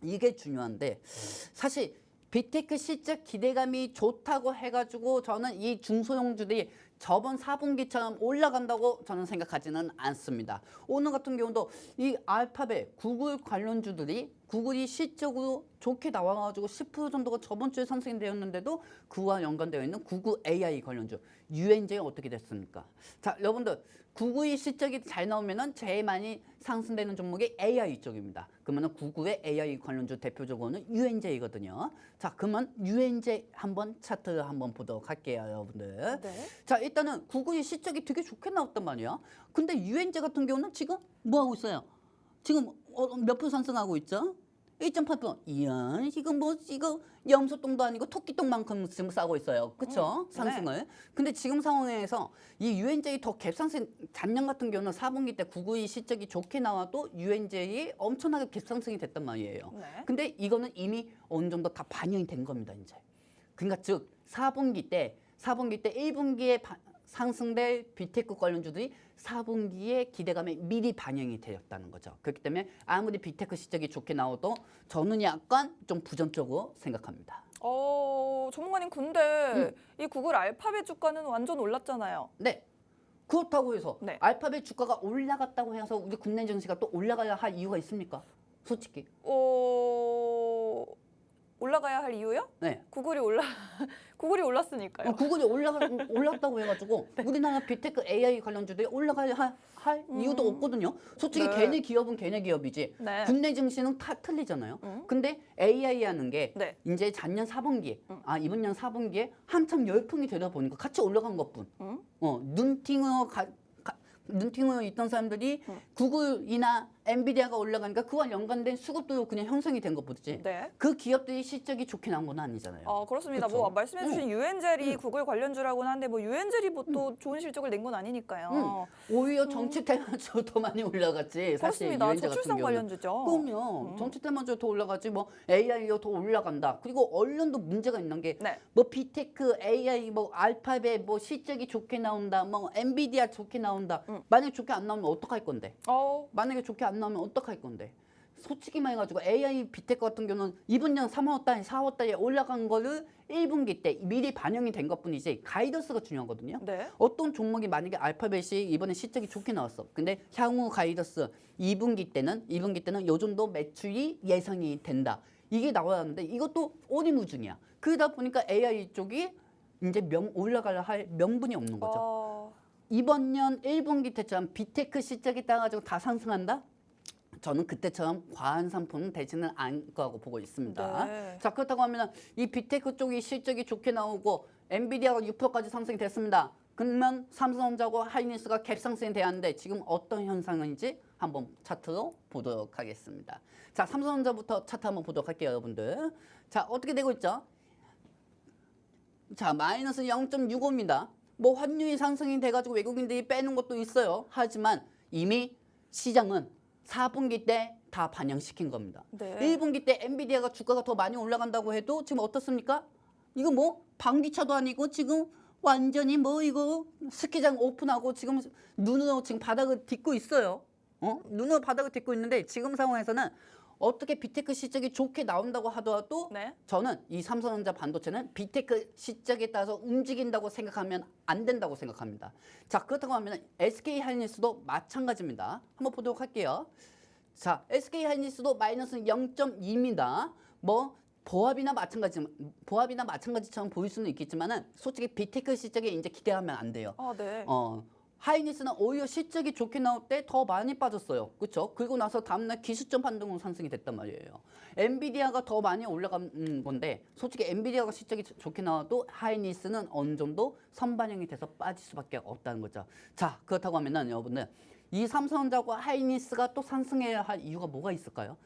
이게 중요한데 사실 빅테크 시적 기대감이 좋다고 해가지고 저는 이 중소형주들이 저번 4분기처럼 올라간다고 저는 생각하지는 않습니다. 오늘 같은 경우도 이 알파벳, 구글 관련주들이 구글이 실적으로 좋게 나와가지고 10% 정도가 저번 주에 상승이 되었는데도 그와 연관되어 있는 구글 AI 관련주 UNJ 어떻게 됐습니까? 자, 여러분들 구글이 실적이 잘 나오면은 제일 많이 상승되는 종목이 AI 쪽입니다. 그러면은 구글의 AI 관련주 대표적으로는 UNJ거든요. 자, 그러면 UNJ 한번 차트를 한번 보도록 할게요, 여러분들. 네. 자, 일단은 구글이 실적이 되게 좋게 나왔단 말이야. 근데 UNJ 같은 경우는 지금 뭐 하고 있어요? 지금 몇 프로 상승하고 있죠? 1.8%. 이야, 이거 염소똥도 아니고 토끼똥만큼 지금 싸고 있어요. 그쵸? 상승을. 네. 근데 지금 상황에서 이 UNJ 더 갭상승, 작년 같은 경우는 4분기 때 구글이 실적이 좋게 나와도 UNJ 엄청나게 갭상승이 됐단 말이에요. 네. 근데 이거는 이미 어느 정도 다 반영이 된 겁니다, 이제. 그러니까 즉 4분기 때 1분기에 상승될 빅테크 관련주들이 4분기에 기대감에 미리 반영이 되었다는 거죠. 그렇기 때문에 아무리 빅테크 실적이 좋게 나와도 저는 약간 좀 부정적으로 생각합니다. 전문가님 근데 이 구글 알파벳 주가는 완전 올랐잖아요. 네. 그렇다고 해서 네. 알파벳 주가가 올라갔다고 해서 우리 국내 증시가 또 올라가야 할 이유가 있습니까? 솔직히. 올라가야 할 이유요? 네. 구글이 올랐으니까요. 구글이 올랐다고 해가지고 우리나라 빅테크 AI 관련주들이 올라가야 할 이유도 없거든요. 솔직히 네. 걔네 기업은 걔네 기업이지. 네. 국내 증시는 다 틀리잖아요. 근데 AI 하는 게 네. 이제 작년 4분기에, 이번 년 4분기에 한참 열풍이 되다 보니까 같이 올라간 것뿐. 눈팅으로 있던 사람들이 구글이나 엔비디아가 올라가니까 그와 연관된 수급도 그냥 형성이 된 것뿐이지. 네. 그 기업들이 실적이 좋게 나온 건 아니잖아요. 그렇습니다. 그쵸? 뭐 말씀해주신 유엔젤이 구글 관련주라고는 한데 뭐 유엔젤이 뭐 또 좋은 실적을 낸 건 아니니까요. 오히려 정치 테마주 더 많이 올라갔지. 사실 그렇습니다. 유엔제 같은 저출산 경우는. 관련주죠. 그럼요. 정치 테마주 더 올라가지 뭐 AI가 더 올라간다. 그리고 언론도 문제가 있는 게 네. 뭐 빅테크, AI, 뭐 알파벳, 뭐 실적이 좋게 나온다, 뭐 엔비디아 좋게 나온다. 만약에 좋게 안 나오면 어떡할 건데? 만약에 좋게 안 나오면 어떡할 건데? 솔직히 말해가지고 AI 빅테크 같은 경우는 이번 년 3월 달, 4월 달에 올라간 거를 1분기 때 미리 반영이 된 것뿐이지 가이던스가 중요하거든요. 네. 어떤 종목이 만약에 알파벳이 이번에 실적이 좋게 나왔어. 근데 향후 가이던스 2분기 때는 요 정도 매출이 예상이 된다. 이게 나와야 하는데 이것도 오리무중이야. 그러다 보니까 AI 쪽이 이제 올라갈 할 명분이 없는 거죠. 이번 년 1분기 때처럼 빅테크 실적이 따라가지고 다 상승한다? 저는 그때처럼 과한 상품은 되지는 않을 거라고 보고 있습니다. 네. 자, 그렇다고 하면 이 빅테크 쪽이 실적이 좋게 나오고 엔비디아가 6%까지 상승이 됐습니다. 그러면 삼성전자하고 하이닉스가 갭상승이 되었는데 지금 어떤 현상인지 한번 차트로 보도록 하겠습니다. 자, 삼성전자부터 차트 한번 보도록 할게요, 여러분들. 자, 어떻게 되고 있죠? 자, 마이너스 0.65입니다. 뭐 환율이 상승이 돼가지고 외국인들이 빼는 것도 있어요. 하지만 이미 시장은 4분기 때 다 반영시킨 겁니다. 네. 1분기 때 엔비디아가 주가가 더 많이 올라간다고 해도 지금 어떻습니까? 이거 뭐 방기차도 아니고 지금 완전히 뭐 이거 스키장 오픈하고 지금 눈으로 지금 바닥을 딛고 있어요. 눈으로 바닥을 딛고 있는데 지금 상황에서는 어떻게 비테크 실적이 좋게 나온다고 하더라도 네. 저는 이 삼성전자 반도체는 비테크 실적에 따라서 움직인다고 생각하면 안 된다고 생각합니다. 자, 그렇다고 하면 SK 하이닉스도 마찬가지입니다. 한번 보도록 할게요. 자, SK 하이닉스도 마이너스 0.2입니다. 뭐 보합이나 마찬가지처럼 보일 수는 있겠지만은 솔직히 비테크 실적에 이제 기대하면 안 돼요. 아, 네. 하이닉스는 오히려 실적이 좋게 나올 때 더 많이 빠졌어요. 그렇죠? 그리고 나서 다음날 기술점 반등으로 상승이 됐단 말이에요. 엔비디아가 더 많이 올라간 건데 솔직히 엔비디아가 실적이 좋게 나와도 하이닉스는 어느 정도 선반영이 돼서 빠질 수밖에 없다는 거죠. 자, 그렇다고 하면은 여러분들 이 삼성전자와 하이닉스가 또 상승해야 할 이유가 뭐가 있을까요?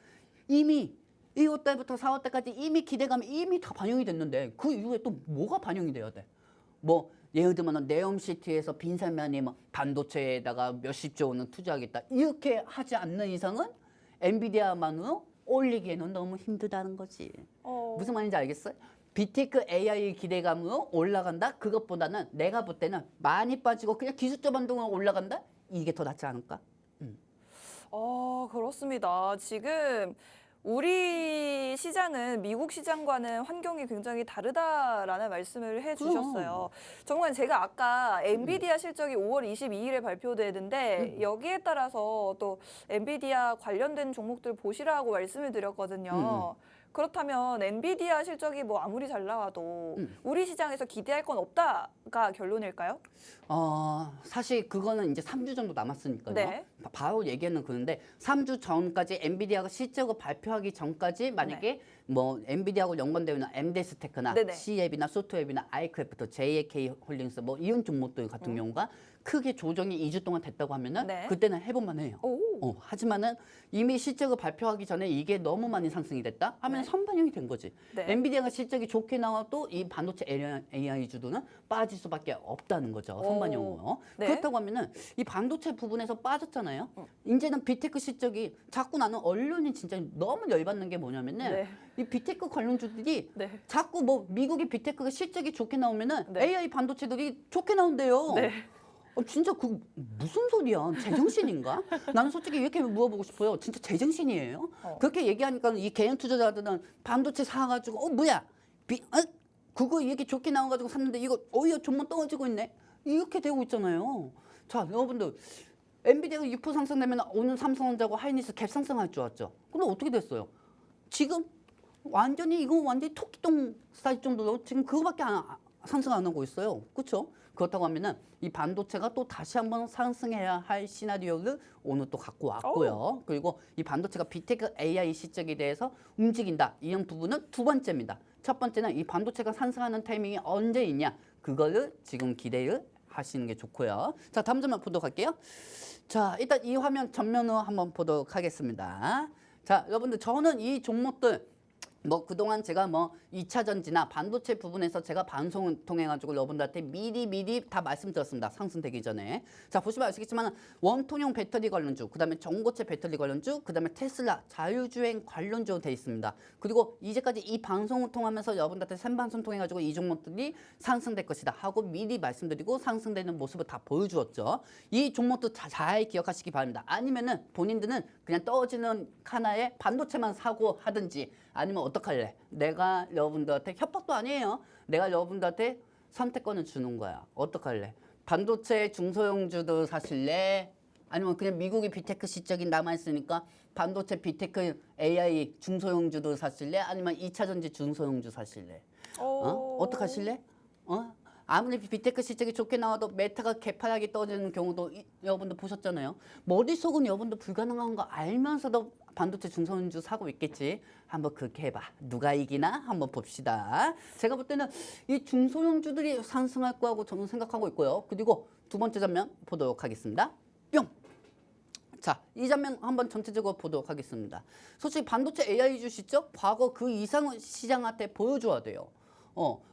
이미 1월 달부터 4월 달까지 이미 기대감이 이미 다 반영이 됐는데 그 이후에 또 뭐가 반영이 돼야 돼? 뭐 예를 들면 네옴시티에서 빈살만이 뭐 반도체에다가 몇십조 원을 투자하겠다 이렇게 하지 않는 이상은 엔비디아만으로 올리기에는 너무 힘들다는 거지. 무슨 말인지 알겠어요? 비테크 AI 기대감으로 올라간다? 그것보다는 내가 볼 때는 많이 빠지고 그냥 기술적 반등으로 올라간다? 이게 더 낫지 않을까? 그렇습니다. 지금 우리 시장은 미국 시장과는 환경이 굉장히 다르다라는 말씀을 해주셨어요. 정말 제가 아까 엔비디아 실적이 5월 22일에 발표되는데 여기에 따라서 또 엔비디아 관련된 종목들 보시라고 말씀을 드렸거든요. 그렇다면 엔비디아 실적이 뭐 아무리 잘 나와도 우리 시장에서 기대할 건 없다가 결론일까요? 사실 그거는 이제 3주 정도 남았으니까요. 네. 바로 얘기는 그런데 3주 전까지 엔비디아가 실적을 발표하기 전까지 만약에 뭐 엔비디아하고 연관되어 있는 MD스테크나 네네. C앱이나 소프트웹이나 아이크래프트, JAK 홀딩스 뭐 이런 종목들 같은 경우가 크게 조정이 2주 동안 됐다고 하면은 네. 그때는 해볼만 해요. 하지만은 이미 실적을 발표하기 전에 이게 너무 많이 상승이 됐다 하면 선반영이 된 거지. 네. 엔비디아가 실적이 좋게 나와도 이 반도체 AI 주도는 빠질 수밖에 없다는 거죠. 선반영으로. 네. 그렇다고 하면은 이 반도체 부분에서 빠졌잖아요. 이제는 비테크 실적이 자꾸 나는 언론이 진짜 너무 열받는 게 뭐냐면은 네. 이 비테크 관련주들이 네. 자꾸 뭐 미국의 비테크가 실적이 좋게 나오면은 네. AI 반도체들이 좋게 나온대요. 네. 진짜 그 무슨 소리야? 제정신인가? 나는 솔직히 이렇게 물어보고 싶어요. 진짜 제정신이에요? 그렇게 얘기하니까 이 개인 투자자들은 반도체 사가지고 뭐야? 그거 이렇게 좋게 나와가지고 샀는데 이거 오히려 좀만 떨어지고 있네? 이렇게 되고 있잖아요. 자, 여러분들 엔비디아가 6% 상승되면 오늘 삼성전자고 하이닉스 갭 상승할 줄 알았죠? 근데 어떻게 됐어요? 지금 완전히 토끼똥 사이즈 정도로 지금 그거밖에 상승 안 하고 있어요. 그렇죠? 그렇다고 하면은 이 반도체가 또 다시 한번 상승해야 할 시나리오를 오늘 또 갖고 왔고요. 그리고 이 반도체가 비테크 AI 실적에 대해서 움직인다. 이런 부분은 두 번째입니다. 첫 번째는 이 반도체가 상승하는 타이밍이 언제 있냐. 그거를 지금 기대를 하시는 게 좋고요. 자, 다음 장면 보도록 할게요. 자, 일단 이 화면 전면으로 한번 보도록 하겠습니다. 자, 여러분들 저는 이 종목들 뭐 그동안 제가 뭐 2차 전지나 반도체 부분에서 제가 방송을 통해 가지고 여러분들한테 미리 다 말씀드렸습니다. 상승되기 전에. 자, 보시면 아시겠지만 원통형 배터리 관련주, 그다음에 전고체 배터리 관련주, 그다음에 테슬라 자율주행 관련주로 돼 있습니다. 그리고 이제까지 이 방송을 통하면서 여러분들한테 생방송 통해 가지고 이 종목들이 상승될 것이다 하고 미리 말씀드리고 상승되는 모습을 다 보여주었죠. 이 종목도 잘 기억하시기 바랍니다. 아니면은 본인들은 그냥 떨어지는 하나에 반도체만 사고 하든지 아니면 어떡할래? 내가 여러분들한테 협박도 아니에요. 내가 여러분들한테 선택권을 주는 거야. 어떡할래? 반도체 중소형주도 사실래? 아니면 그냥 미국의 비테크 실적이 남아있으니까 반도체 비테크 AI 중소형주도 사실래? 아니면 2차 전지 중소형주 사실래? 어떡하실래? 아무리 비테크 실적이 좋게 나와도 메타가 개파락이 떨어지는 경우도 여러분들 보셨잖아요. 머릿속은 여러분들 불가능한 거 알면서도 반도체 중소형주 사고 있겠지. 한번 그렇게 해봐. 누가 이기나 한번 봅시다. 제가 볼 때는 이 중소형주들이 상승할 거라고 저는 생각하고 있고요. 그리고 두 번째 장면 보도록 하겠습니다. 뿅! 자, 이 장면 한번 전체적으로 보도록 하겠습니다. 솔직히 반도체 AI주 실적 과거 그 이상을 시장한테 보여줘야 돼요.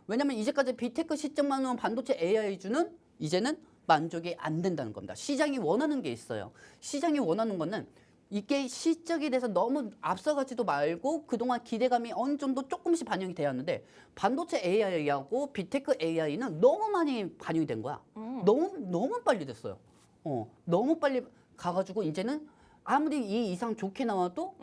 왜냐면 이제까지 비테크 시점만으로 반도체 AI주는 이제는 만족이 안 된다는 겁니다. 시장이 원하는 게 있어요. 시장이 원하는 거는 이게 실적에 대해서 너무 앞서가지도 말고 그동안 기대감이 어느 정도 조금씩 반영이 되었는데 반도체 AI하고 빅테크 AI는 너무 많이 반영이 된 거야. 너무 빨리 됐어요. 너무 빨리 가가지고 이제는 아무리 이 이상 좋게 나와도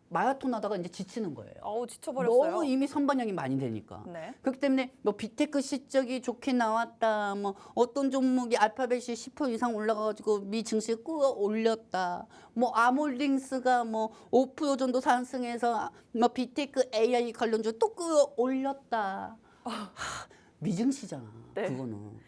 마라톤 하다가 이제 지치는 거예요. 지쳐버렸어요. 너무 이미 선반영이 많이 되니까. 네. 그렇기 때문에 뭐 빅테크 실적이 좋게 나왔다. 뭐 어떤 종목이 알파벳이 10% 이상 올라가가지고 미 증시를 끌어올렸다. 뭐 아몰딩스가 뭐 5% 정도 상승해서 뭐 빅테크 AI 관련주 또 끌어올렸다. 미증시잖아. 네.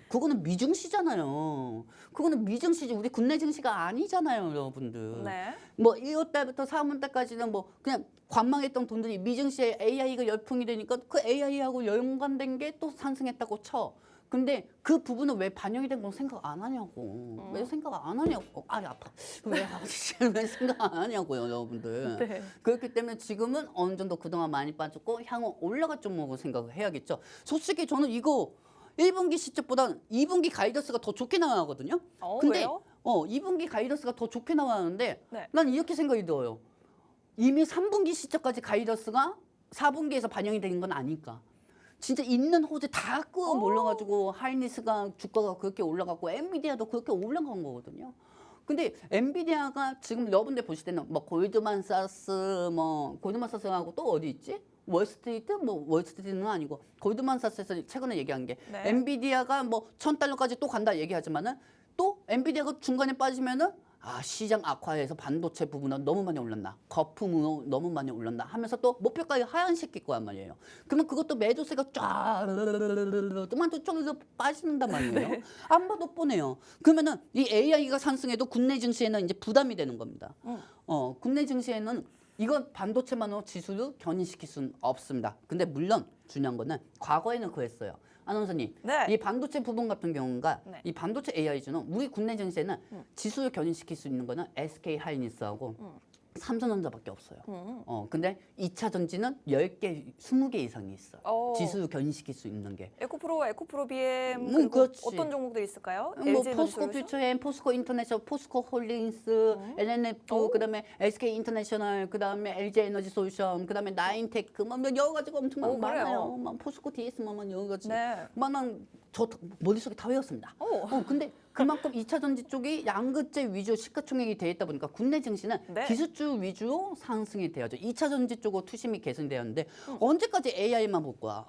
그거는 미증시잖아요. 그거는 미증시지 우리 국내 증시가 아니잖아요, 여러분들. 네. 뭐 1월 달부터 3월 달까지는 뭐 그냥 관망했던 돈들이 미증시에 AI가 열풍이 되니까 그 AI하고 연관된 게 또 상승했다고 쳐. 근데 그 부분은 왜 반영이 된 건 생각 안 하냐고. 왜 생각 안 하냐고. 아파. 왜 생각 안 하냐고요, 여러분들. 네. 그렇기 때문에 지금은 어느 정도 그동안 많이 빠졌고 향후 올라갈 종목을 생각을 해야겠죠. 솔직히 저는 이거 1분기 실적보다 2분기 가이던스가 더 좋게 나와거든요. 근데 왜요? 2분기 가이던스가 더 좋게 나왔는데 네. 난 이렇게 생각이 들어요. 이미 3분기 실적까지 가이던스가 4분기에서 반영이 되는 건 아닐까. 진짜 있는 호재 다 끌어몰려가지고 하이닉스가 주가가 그렇게 올라갔고 엔비디아도 그렇게 올라간 거거든요. 근데 엔비디아가 지금 여러분들 보실 때는 뭐 골드만사스하고 또 어디 있지? 월스트리트? 뭐 월스트리트는 아니고 골드만사스에서 최근에 얘기한 게 네. 엔비디아가 뭐 $1,000까지 또 간다 얘기하지만은 또 엔비디아가 중간에 빠지면은 시장 악화해서 반도체 부분은 너무 많이 올랐나 거품으로 너무 많이 올랐나 하면서 또 목표가에 하향시킬 거란 말이에요. 그러면 그것도 매도세가 쫙 또만또 쪽에서 빠진단 말이에요. 네. 안 봐도 뻔해요. 그러면은 이 AI가 상승해도 국내 증시에는 이제 부담이 되는 겁니다. 국내 증시에는 이건 반도체만으로 지수를 견인시킬 수는 없습니다. 근데 물론 중요한 거는 과거에는 그랬어요. 아나운서님, 네. 이 반도체 부분 같은 경우가 네. 이 반도체 AI주는 우리 국내 증시에는 지수를 견인시킬 수 있는 거는 SK 하이닉스하고 삼성전자밖에 없어요. 근데 2차 전지는 10개, 20개 이상이 있어요. 지수를 견인시킬 수 있는 게. 에코프로 BM 그리고 그렇지. 어떤 종목들이 있을까요? 뭐 LG 포스코 에너지솔루션? 퓨처엠, 포스코 인터내셔널, 포스코 홀딩스, LNF, 그다음에 SK 인터내셔널, 그다음에 LG 에너지 솔루션, 그다음에 나인테크, 뭐 여러 가지가 엄청 그래요? 많아요. 막 포스코 DS 뭐 여러 가지. 네. 저 머릿속에 다 외웠습니다. 근데 그만큼 2차 전지 쪽이 양극재 위주 시가총액이 돼 있다 보니까 국내 증시는 네. 기술주 위주로 상승이 되어죠. 2차 전지 쪽으로 투심이 개선되었는데 언제까지 AI만 볼 거야?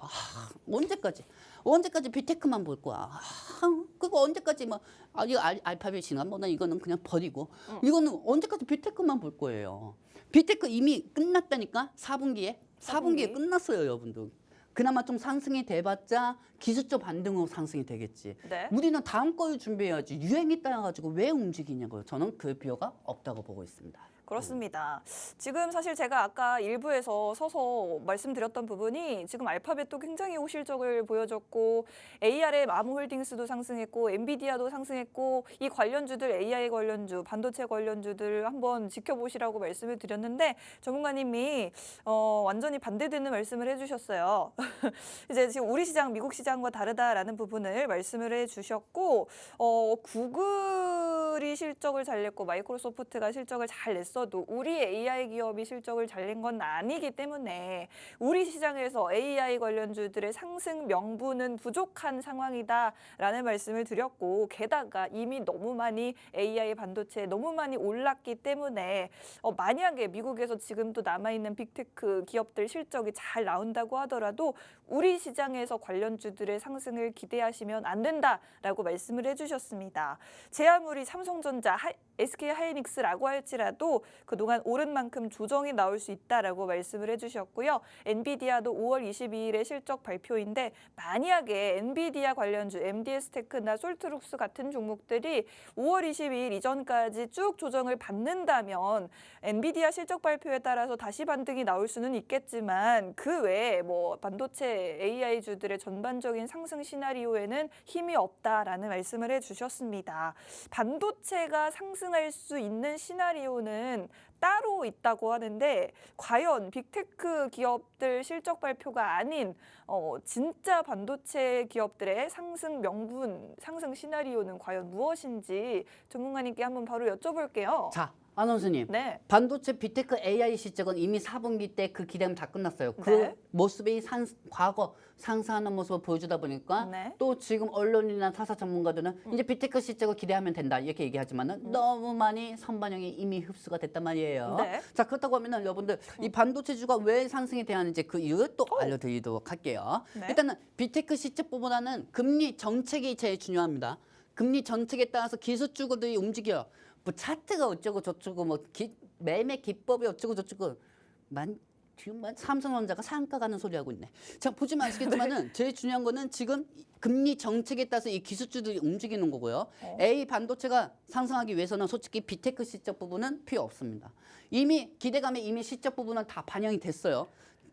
언제까지 빅테크만 볼 거야? 그리고 언제까지 이거 알파벳이나 뭐나 이거는 그냥 버리고 이거는 언제까지 빅테크만 볼 거예요. 빅테크 이미 끝났다니까 4분기에 끝났어요, 여러분들. 그나마 좀 상승이 돼봤자 기술적 반등으로 상승이 되겠지. 네. 우리는 다음 거를 준비해야지. 유행에 따라가지고 왜 움직이냐고요. 저는 그 필요가 없다고 보고 있습니다. 그렇습니다. 지금 사실 제가 아까 일부에서 서서 말씀드렸던 부분이 지금 알파벳도 굉장히 호실적을 보여줬고 ARM 아무홀딩스도 상승했고 엔비디아도 상승했고 이 관련주들 AI 관련주, 반도체 관련주들 한번 지켜보시라고 말씀을 드렸는데 전문가님이 완전히 반대되는 말씀을 해주셨어요. 이제 지금 우리 시장, 미국 시장과 다르다라는 부분을 말씀을 해주셨고 구글이 실적을 잘 냈고 마이크로소프트가 실적을 잘 냈어. 도 우리 AI 기업이 실적을 잘 낸 건 아니기 때문에 우리 시장에서 AI 관련주들의 상승 명분은 부족한 상황이다라는 말씀을 드렸고 게다가 이미 너무 많이 AI 반도체에 너무 많이 올랐기 때문에 만약에 미국에서 지금 또 남아있는 빅테크 기업들 실적이 잘 나온다고 하더라도 우리 시장에서 관련주들의 상승을 기대하시면 안 된다라고 말씀을 해주셨습니다. 제 아무리 삼성전자, SK 하이닉스라고 할지라도 그동안 오른 만큼 조정이 나올 수 있다라고 말씀을 해주셨고요. 엔비디아도 5월 22일에 실적 발표인데 만약에 엔비디아 관련주, MDS테크나 솔트룩스 같은 종목들이 5월 22일 이전까지 쭉 조정을 받는다면 엔비디아 실적 발표에 따라서 다시 반등이 나올 수는 있겠지만 그 외에 반도체 AI주들의 전반적인 상승 시나리오에는 힘이 없다라는 말씀을 해주셨습니다. 반도체 반도체가 상승할 수 있는 시나리오는 따로 있다고 하는데 과연 빅테크 기업들 실적 발표가 아닌 진짜 반도체 기업들의 상승 명분, 상승 시나리오는 과연 무엇인지 전문가님께 한번 바로 여쭤볼게요. 자, 아나운서님. 네. 반도체 빅테크 AI 실적은 이미 4분기 때 그 기대감 다 끝났어요. 그 네. 모습이 과거 상승하는 모습을 보여주다 보니까 네. 또 지금 언론이나 타사 전문가들은 이제 빅테크 실적을 기대하면 된다 이렇게 얘기하지만은 너무 많이 선반영이 이미 흡수가 됐단 말이에요. 네. 자, 그렇다고 하면은 여러분들 이 반도체주가 왜 상승이 돼야 하는지 그 이유를 또 알려드리도록 할게요. 네. 일단은 빅테크 실적보다는 금리 정책이 제일 중요합니다. 금리 정책에 따라서 기술주들이 움직여요. 뭐 차트가 어쩌고 저쩌고 뭐 매매 기법이 어쩌고 저쩌고 지금 삼성전자가 상가 가는 소리 하고 있네. 자, 보시면 아시겠지만은 제일 중요한 거는 지금 금리 정책에 따라서 이 기술주들이 움직이는 거고요. A 반도체가 상승하기 위해서는 솔직히 빅테크 실적 부분은 필요 없습니다. 이미 기대감에 이미 실적 부분은 다 반영이 됐어요.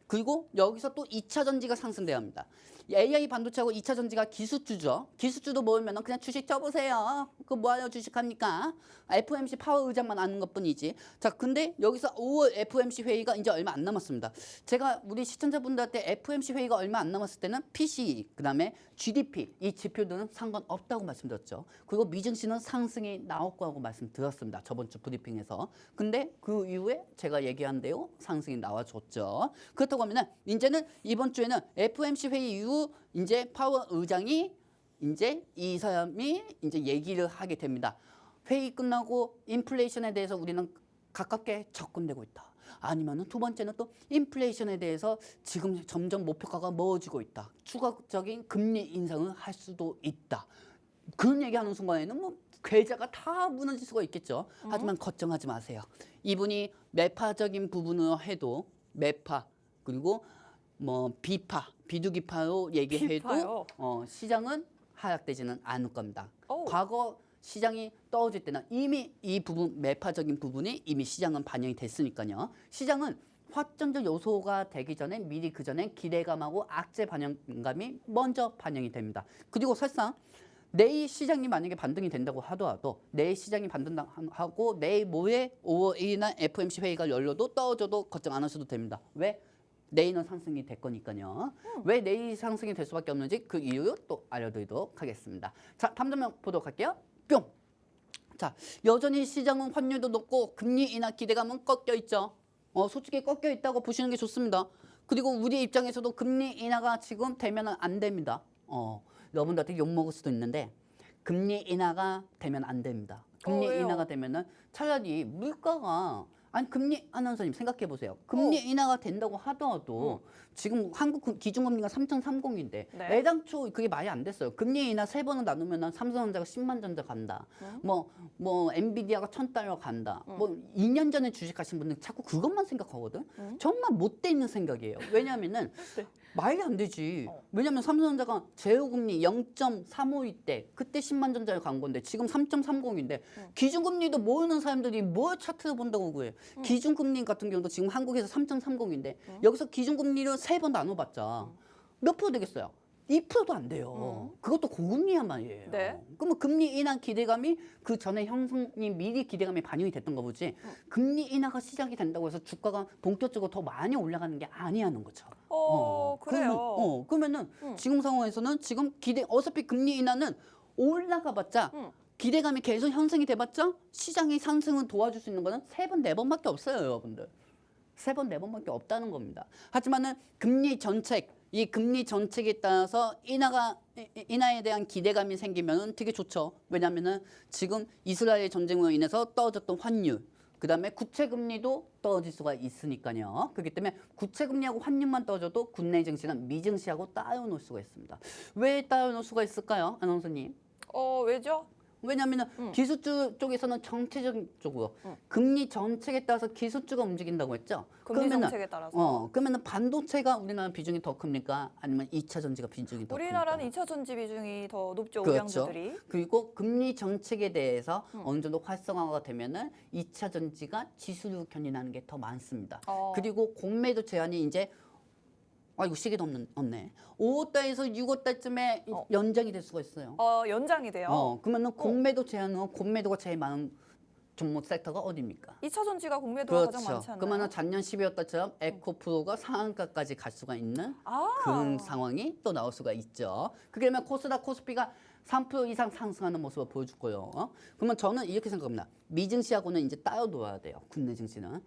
그리고 여기서 또 2차 전지가 상승돼야 합니다. AI 반도체하고 2차 전지가 기술주죠. 기술주도 모으면 그냥 주식 쪄보세요. 그거 뭐하러 주식합니까? FOMC 파워 의장만 아는 것뿐이지. 자, 근데 여기서 5월 FOMC 회의가 이제 얼마 안 남았습니다. 제가 우리 시청자분들한테 FOMC 회의가 얼마 안 남았을 때는 PCE, 그다음에 GDP 이 지표들은 상관없다고 말씀드렸죠. 그리고 미증시는 상승이 나올 거라고 말씀드렸습니다. 저번 주 브리핑에서. 근데 그 이후에 제가 얘기한 대로 상승이 나와줬죠. 그렇다고 하면 이제는 이번 주에는 FOMC 회의 이후 이제 파월 의장이 이제 이 사람이 이제 얘기를 하게 됩니다. 회의 끝나고 인플레이션에 대해서 우리는 가깝게 접근되고 있다. 아니면은 두 번째는 또 인플레이션에 대해서 지금 점점 목표가가 멀어지고 있다. 추가적인 금리 인상을 할 수도 있다. 그런 얘기하는 순간에는 뭐 계좌가 다 무너질 수가 있겠죠. 하지만 걱정하지 마세요. 이분이 매파적인 부분을 해도 매파 그리고 뭐 비파, 비두기파로 얘기해도 시장은 하락되지는 않을 겁니다. 과거 시장이 떨어질 때는 이미 이 부분 매파적인 부분이 이미 시장은 반영이 됐으니까요. 시장은 확정적 요소가 되기 전에 미리 그 전에 기대감하고 악재 반영감이 먼저 반영이 됩니다. 그리고 설상 내일 시장이 만약에 반등이 된다고 하더라도 내일 시장이 반등하고 내일 모레 5월 1일날 FOMC 회의가 열려도 떨어져도 걱정 안 하셔도 됩니다. 왜? 내일은 상승이 될 거니까요. 왜 내일 상승이 될 수밖에 없는지 그 이유 또 알려드리도록 하겠습니다. 자, 다음 장면 보도록 할게요. 뿅. 자, 여전히 시장은 환율도 높고 금리 인하 기대감은 꺾여 있죠. 솔직히 꺾여 있다고 보시는 게 좋습니다. 그리고 우리 입장에서도 금리 인하가 지금 되면 안 됩니다. 여러분들한테 욕먹을 수도 있는데 금리 인하가 되면 안 됩니다. 금리 인하가 되면은 차라리 물가가 아니 금리 아나운서님 생각해 보세요. 금리 인하가 된다고 하더라도 지금 한국 기준금리가 3.30인데 네. 애당초 그게 말이 안 됐어요. 금리 인하 3번을 나누면 삼성전자가 10만 전자 간다. 뭐 엔비디아가 $1,000 간다. 뭐 2년 전에 주식하신 분들 자꾸 그것만 생각하거든. 정말 못돼 있는 생각이에요. 왜냐하면은 네. 말이 안 되지. 왜냐하면 삼성전자가 제로금리 0.35일 때 그때 10만 전자를 간 건데 지금 3.30인데 기준금리도 모르는 사람들이 뭘 차트를 본다고 그래. 기준금리 같은 경우도 지금 한국에서 3.30인데 여기서 기준금리를 3번 나눠봤자 몇 프로 되겠어요? 2%도 안 돼요. 그것도 고금리란 말이에요. 네. 그러면 금리 인하 기대감이 그 전에 형성이 미리 기대감이 반영이 됐던 거 보지. 금리 인하가 시작이 된다고 해서 주가가 본격적으로 더 많이 올라가는 게 아니라는 거죠. 그래요. 그러면은 지금 상황에서는 지금 어차피 금리 인하는 올라가봤자 기대감이 계속 형성이 돼봤자 시장의 상승을 도와줄 수 있는 거는 3번, 4번밖에 없어요, 여러분들. 3번, 4번밖에 없다는 겁니다. 하지만은 이 금리 정책에 따라서 인하에 대한 기대감이 생기면 되게 좋죠. 왜냐하면은 지금 이스라엘 전쟁으로 인해서 떨어졌던 환율, 그다음에 구체금리도 떨어질 수가 있으니까요. 그렇기 때문에 구체금리하고 환율만 떨어져도 국내 증시는 미증시하고 따로 놓을 수가 있습니다. 왜 따로 놓을 수가 있을까요, 아나운서님? 왜죠? 왜냐하면 기술주 쪽에서는 정책적인 쪽으로 금리 정책에 따라서 기술주가 움직인다고 했죠. 금리 정책에 따라서. 그러면은 반도체가 우리나라 비중이 더 큽니까? 아니면 2차 전지가 비중이 더 큽니까? 우리나라는 2차 전지 비중이 더 높죠. 그렇죠. 우량주들이. 그리고 금리 정책에 대해서 어느 정도 활성화가 되면은 2차 전지가 지수를 견인하는 게 더 많습니다. 그리고 공매도 제한이 이제 이거 시계도 없네. 5월달에서 6월달쯤에 연장이 될 수가 있어요. 연장이 돼요. 그러면은 공매도 제한은 공매도가 제일 많은 종목 섹터가 어디입니까? 2차 전지가 공매도가 가장 그렇죠. 많지 않나요? 그러면 작년 12월달처럼 에코프로가 상한가까지 갈 수가 있는 그런 상황이 또 나올 수가 있죠. 그게 되면 코스닥, 코스피가 3% 이상 상승하는 모습을 보여줄 거예요. 그러면 저는 이렇게 생각합니다. 미증시하고는 이제 따로 놀아야 돼요. 국내 증시는.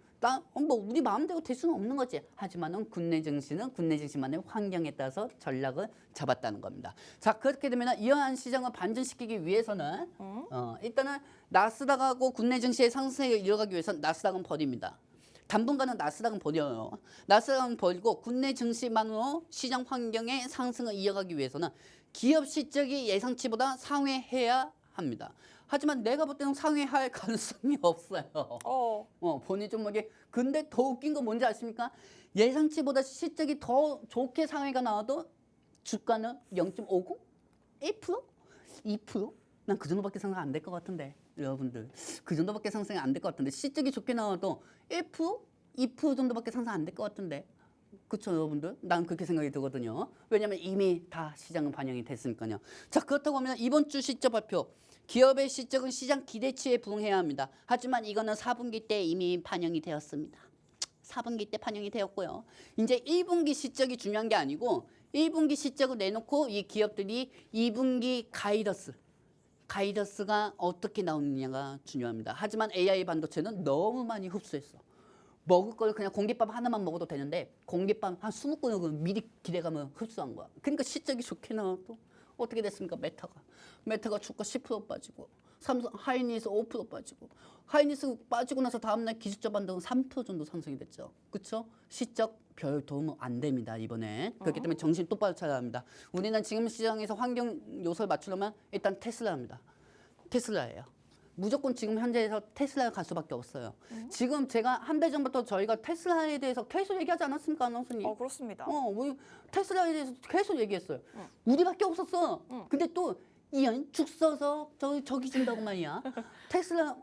뭐 우리 마음대로 될 수는 없는 거지. 하지만은 국내 증시는 국내 증시만의 환경에 따라서 전략을 잡았다는 겁니다. 자, 그렇게 되면 이러한 시장을 반전시키기 위해서는 일단은 나스닥하고 국내 증시의 상승을 이어가기 위해서는 나스닥은 버립니다. 당분간은 나스닥은 버려요. 나스닥은 버리고 국내 증시만으로 시장 환경의 상승을 이어가기 위해서는 기업 실적이 예상치보다 상회해야 합니다. 하지만 내가 볼 때는 상회할 가능성이 없어요. 본인 종목이. 근데 더 웃긴 건 뭔지 아십니까? 예상치보다 실적이 더 좋게 상회가 나와도 주가는 0.50? 1%? 2%? 난 그 정도밖에 상승 안 될 것 같은데 여러분들 그 정도밖에 상승이 안 될 것 같은데 실적이 좋게 나와도 1%? 2% 정도밖에 상승 안 될 것 같은데 그렇죠 여러분들? 난 그렇게 생각이 들거든요. 왜냐하면 이미 다 시장은 반영이 됐으니까요. 자 그렇다고 하면 이번 주 실적 발표 기업의 실적은 시장 기대치에 부응해야 합니다. 하지만 이거는 4분기 때 이미 반영이 되었습니다. 4분기 때 반영이 되었고요. 이제 1분기 실적이 중요한 게 아니고 1분기 실적을 내놓고 이 기업들이 2분기 가이던스가 어떻게 나오느냐가 중요합니다. 하지만 AI 반도체는 너무 많이 흡수했어. 먹을 걸 그냥 공깃밥 하나만 먹어도 되는데 공깃밥 한 20건을 미리 기대감을 흡수한 거야. 그러니까 실적이 좋게 나와도 어떻게 됐습니까? 메타가 주가 10% 빠지고 삼성 하이닉스 5% 빠지고 하이닉스 빠지고 나서 다음날 기술자 반등은 3% 정도 상승이 됐죠. 그렇죠? 실적 별 도움 안 됩니다. 이번에. 그렇기 때문에 정신 똑바로 차려야 합니다. 우리는 지금 시장에서 환경 요소를 맞추려면 일단 테슬라입니다. 테슬라예요. 무조건 지금 현재에서 테슬라를 갈 수밖에 없어요. 지금 제가 한 달 전부터 저희가 테슬라에 대해서 계속 얘기하지 않았습니까, 아나운서님? 그렇습니다. 우리 테슬라에 대해서 계속 얘기했어요. 우리밖에 없었어. 근데 또 이연 죽 써서 저기 준다고 말이야. 테슬라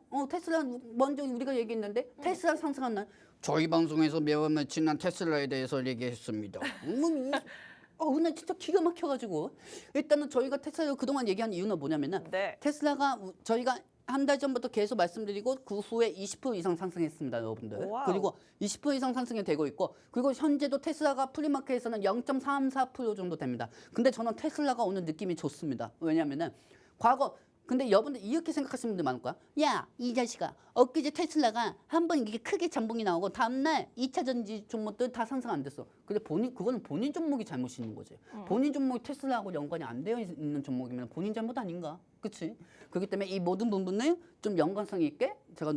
먼저 우리가 얘기했는데 테슬라 상승한 날 저희 방송에서 매월 며칠 난 테슬라에 대해서 얘기했습니다. 나 진짜 기가 막혀가지고 일단은 저희가 테슬라를 그동안 얘기한 이유는 뭐냐면은 테슬라가 저희가 한 달 전부터 계속 말씀드리고 그 후에 20% 이상 상승했습니다, 여러분들. 와우. 그리고 20% 이상 상승이 되고 있고 그리고 현재도 테슬라가 프리마켓에서는 0.34% 정도 됩니다. 근데 저는 테슬라가 오늘 느낌이 좋습니다. 왜냐면은 과거 근데 여러분들 이렇게 생각하시는 분들 많을 거야. 야, 이 자식아. 엊그제 테슬라가 한 번 이게 크게 잠봉이 나오고 다음날 2차 전지 종목들 다 상승 안 됐어. 근데 그거는 본인 종목이 잘못이 있는 거지. 본인 종목이 테슬라하고 연관이 안 되어 있는 종목이면 본인 잘못 아닌가? 그렇지? 그렇기 때문에 이 모든 부분을 좀 연관성 있게 제가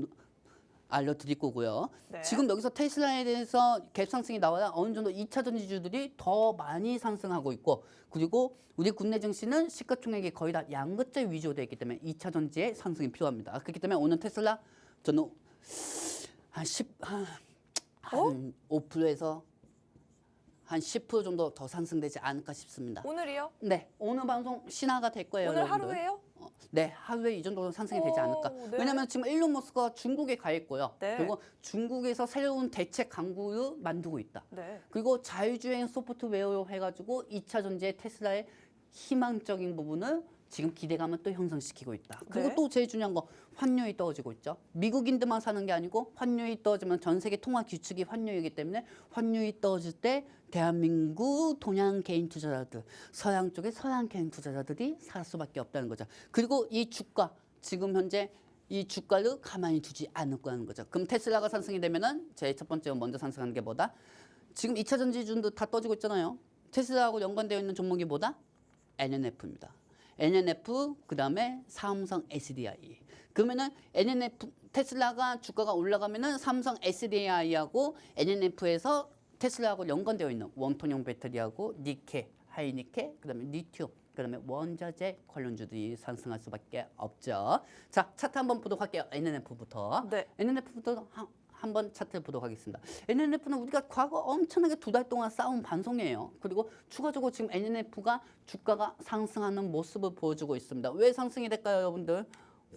알려드릴 거고요. 지금 여기서 테슬라에 대해서 갭 상승이 나와야 어느 정도 2차 전지주들이 더 많이 상승하고 있고 그리고 우리 국내 증시는 시가총액이 거의 다 양극재 위주로 되어 있기 때문에 2차 전지의 상승이 필요합니다. 그렇기 때문에 오늘 테슬라 저는 한 5%에서 한 10% 정도 더 상승되지 않을까 싶습니다. 오늘이요? 네, 오늘 방송 신화가 될 거예요. 오늘 여러분들. 하루에요? 네, 하루에 이 정도 상승이 되지 않을까. 네. 왜냐하면 지금 일론 머스크가 중국에 가 있고요. 네. 그리고 중국에서 새로운 대책 강구를 만들고 있다. 네. 그리고 자율주행 소프트웨어로 해가지고 2차 전지의 테슬라의 희망적인 부분을 지금 기대감을 또 형성시키고 있다. 그리고 네. 또 제일 중요한 거 환율이 떨어지고 있죠. 미국인들만 사는 게 아니고 환율이 떨어지면 전 세계 통화 규칙이 환율이기 때문에 환율이 떨어질 때 대한민국 동양 개인 투자자들, 서양 쪽의 서양 개인 투자자들이 살 수밖에 없다는 거죠. 그리고 이 주가 지금 현재 이 주가를 가만히 두지 않을 거라는 거죠. 그럼 테슬라가 상승이 되면은 제일 첫 번째 먼저 상승하는 게 뭐다? 지금 2차 전지주도 다 떠지고 있잖아요. 테슬라하고 연관되어 있는 종목이 뭐다? NNF입니다. NNF 그다음에 삼성 SDI. 그러면은 NNF 테슬라가 주가가 올라가면은 삼성 SDI하고 NNF에서 테슬라하고 연관되어 있는 원통형 배터리하고 니켈, 하이니켈, 그다음에 리튬, 그다음에 원자재 관련주들이 상승할 수밖에 없죠. 자, 차트 한번 보도록 할게요. NNF부터. 네. NNF부터 한번 차트를 보도록 하겠습니다. NNF는 우리가 과거 엄청나게 2달 동안 쌓은 반송이에요. 그리고 추가적으로 지금 NNF가 주가가 상승하는 모습을 보여주고 있습니다. 왜 상승이 될까요, 여러분들?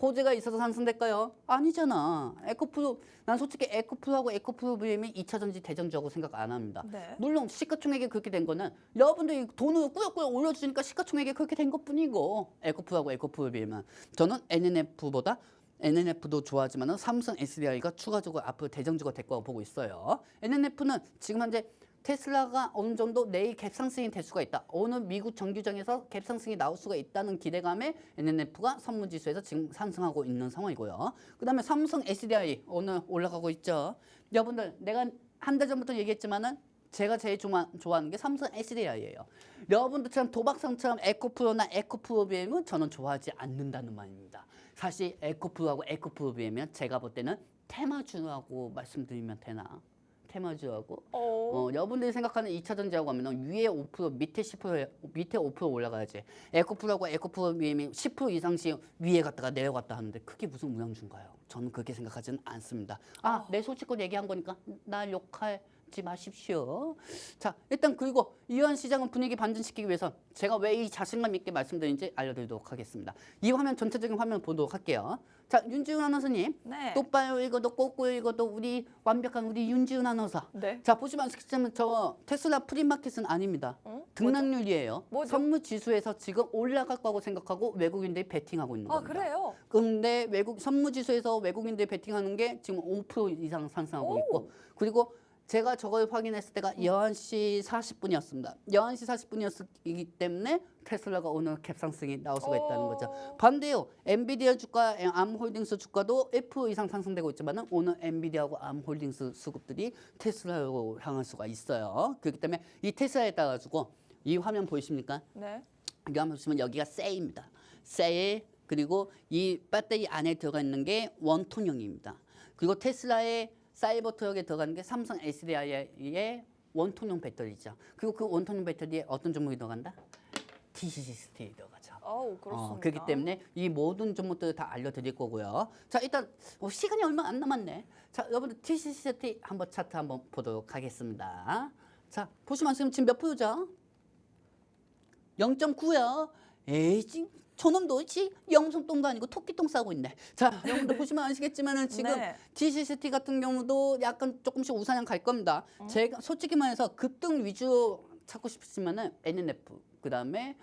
호재가 있어서 상승될까요? 아니잖아. 에코프로, 난 솔직히 에코프로하고 에코프로비엠이 2차 전지 대장주라고 생각 안 합니다. 네. 물론 시가총액이 그렇게 된 거는 여러분들이 돈을 꾸역꾸역 올려주니까 시가총액이 그렇게 된 것뿐이고, 에코프로하고 에코프로비엠은 저는 NNF보다 NNF도 좋아하지만 삼성 SDI가 추가적으로 앞으로 대장주가 될 거라고 보고 있어요. NNF는 지금 현재 테슬라가 어느 정도 내일 갭상승이 될 수가 있다. 오늘 미국 정규장에서 갭상승이 나올 수가 있다는 기대감에 NNF가 선물지수에서 지금 상승하고 있는 상황이고요. 그 다음에 삼성 SDI 오늘 올라가고 있죠. 여러분들 내가 한 달 전부터 얘기했지만은 제가 제일 좋아하는 게 삼성 SDI예요. 여러분들처럼 도박상처럼 에코프로나 에코프로비엠은 저는 좋아하지 않는다는 말입니다. 사실 에코프로하고 에코프로비엠은 제가 볼 때는 테마주라고 말씀드리면 되나? 테마주하고 여러분들이 생각하는 2차 전지하고 하면 위에 5% 밑에 10% 밑에 5% 올라가야지. 에코프로하고 에코프로비엠이 10% 이상씩 위에 갔다가 내려갔다 하는데 그게 무슨 우량주인가요? 저는 그렇게 생각하지는 않습니다. 내 솔직히 얘기한 거니까 날 욕하지 마십시오. 자, 일단 그리고 이러한 시장은 분위기 반전시키기 위해서 제가 왜 이 자신감 있게 말씀드리는지 알려드리도록 하겠습니다. 이 화면 전체적인 화면을 보도록 할게요. 자, 윤지훈 아나운서님. 네. 똑바로 읽어도 꽂고 읽어도 우리 완벽한 우리 윤지훈 아나운서. 네. 자, 보시면 아시겠지만 저 테슬라 프리마켓은 아닙니다. 등락률이에요. 뭐죠? 선물 지수에서 지금 올라갈 거라고 생각하고 외국인들이 베팅하고 있는 겁니다. 그래요? 근데 선물 지수에서 외국인들이 베팅하는 게 지금 5% 이상 상승하고 있고, 그리고 제가 저걸 확인했을 때가 11시 40분이었습니다. 11시 40분이었기 때문에 테슬라가 오늘 갭상승이 나올 수가 있다는 거죠. 반대로 엔비디아 주가, 암홀딩스 주가도 1% 이상 상승되고 있지만 오늘 엔비디아하고 암홀딩스 수급들이 테슬라로 향할 수가 있어요. 그렇기 때문에 이 테슬라에 따라가지고 이 화면 보이십니까? 네. 여기 한번 보시면 여기가 셀입니다. 셀, 그리고 이 배터리 안에 들어가 있는 게 원통형입니다. 그리고 테슬라의 사이버 트럭에 들어가는 게 삼성 SDI의 원통형 배터리죠. 그리고 그 원통형 배터리에 어떤 종목이 들어간다? TCC 스틸이 들어가죠. 그렇습니다. 그렇기 때문에 이 모든 종목들을 다 알려드릴 거고요. 자, 일단 시간이 얼마 안 남았네. 자, 여러분들 TCC 스틸 한번 차트 한번 보도록 하겠습니다. 자, 보시면 지금 몇 프로죠? 0.9요. 에이, 저놈도 염소똥도 아니고 토끼똥 싸고 있네. 자, 여러분들 보시면 아시겠지만은 지금 네. TCCT 같은 경우도 약간 조금씩 우상향 갈 겁니다. 제가 솔직히 말해서 급등 위주로 찾고 싶으시면은 NNF, 그 다음에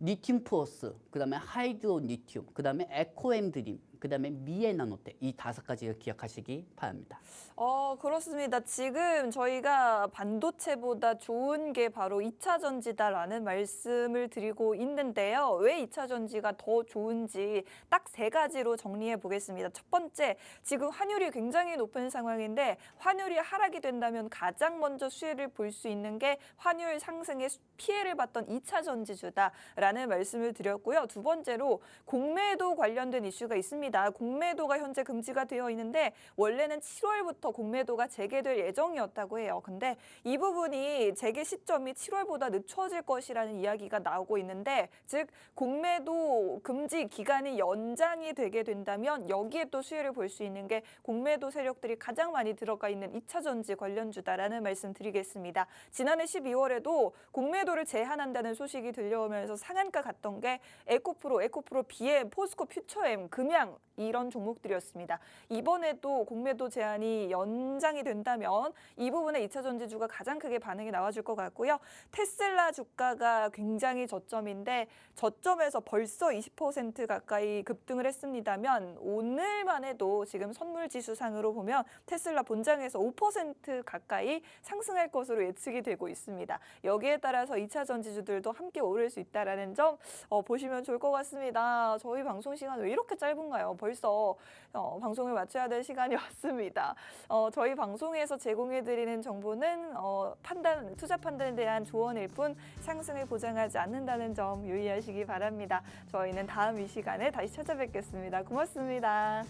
리튬 포어스, 그 다음에 하이드로 리튬, 그 다음에 에코엠 드림, 그 다음에 미에나노텍, 이 5가지를 기억하시기 바랍니다. 그렇습니다. 지금 저희가 반도체보다 좋은 게 바로 2차 전지다라는 말씀을 드리고 있는데요. 왜 2차 전지가 더 좋은지 딱 3가지로 정리해 보겠습니다. 첫 번째, 지금 환율이 굉장히 높은 상황인데 환율이 하락이 된다면 가장 먼저 수혜를 볼 수 있는 게 환율 상승에 피해를 봤던 2차 전지주다라는 말씀을 드렸고요. 두 번째로 공매도 관련된 이슈가 있습니다. 공매도가 현재 금지가 되어 있는데 원래는 7월부터 공매도가 재개될 예정이었다고 해요. 근데 이 부분이 재개 시점이 7월보다 늦춰질 것이라는 이야기가 나오고 있는데, 즉 공매도 금지 기간이 연장이 되게 된다면 여기에 또 수혜를 볼 수 있는 게 공매도 세력들이 가장 많이 들어가 있는 2차 전지 관련주다라는 말씀 드리겠습니다. 지난해 12월에도 공매도를 제한한다는 소식이 들려오면서 상한가 갔던 게 에코프로, BM, 포스코 퓨처엠, 금양 이런 종목들이었습니다. 이번에도 공매도 제한이 연장이 된다면 이 부분에 2차 전지주가 가장 크게 반응이 나와줄 것 같고요. 테슬라 주가가 굉장히 저점인데 저점에서 벌써 20% 가까이 급등을 했습니다면 오늘만 해도 지금 선물지수상으로 보면 테슬라 본장에서 5% 가까이 상승할 것으로 예측이 되고 있습니다. 여기에 따라서 2차 전지주들도 함께 오를 수 있다는 점 보시면 좋을 것 같습니다. 저희 방송 시간 왜 이렇게 짧은가요? 벌써 방송을 마쳐야 될 시간이 왔습니다. 저희 방송에서 제공해드리는 정보는 투자 판단에 대한 조언일 뿐 상승을 보장하지 않는다는 점 유의하시기 바랍니다. 저희는 다음 이 시간에 다시 찾아뵙겠습니다. 고맙습니다.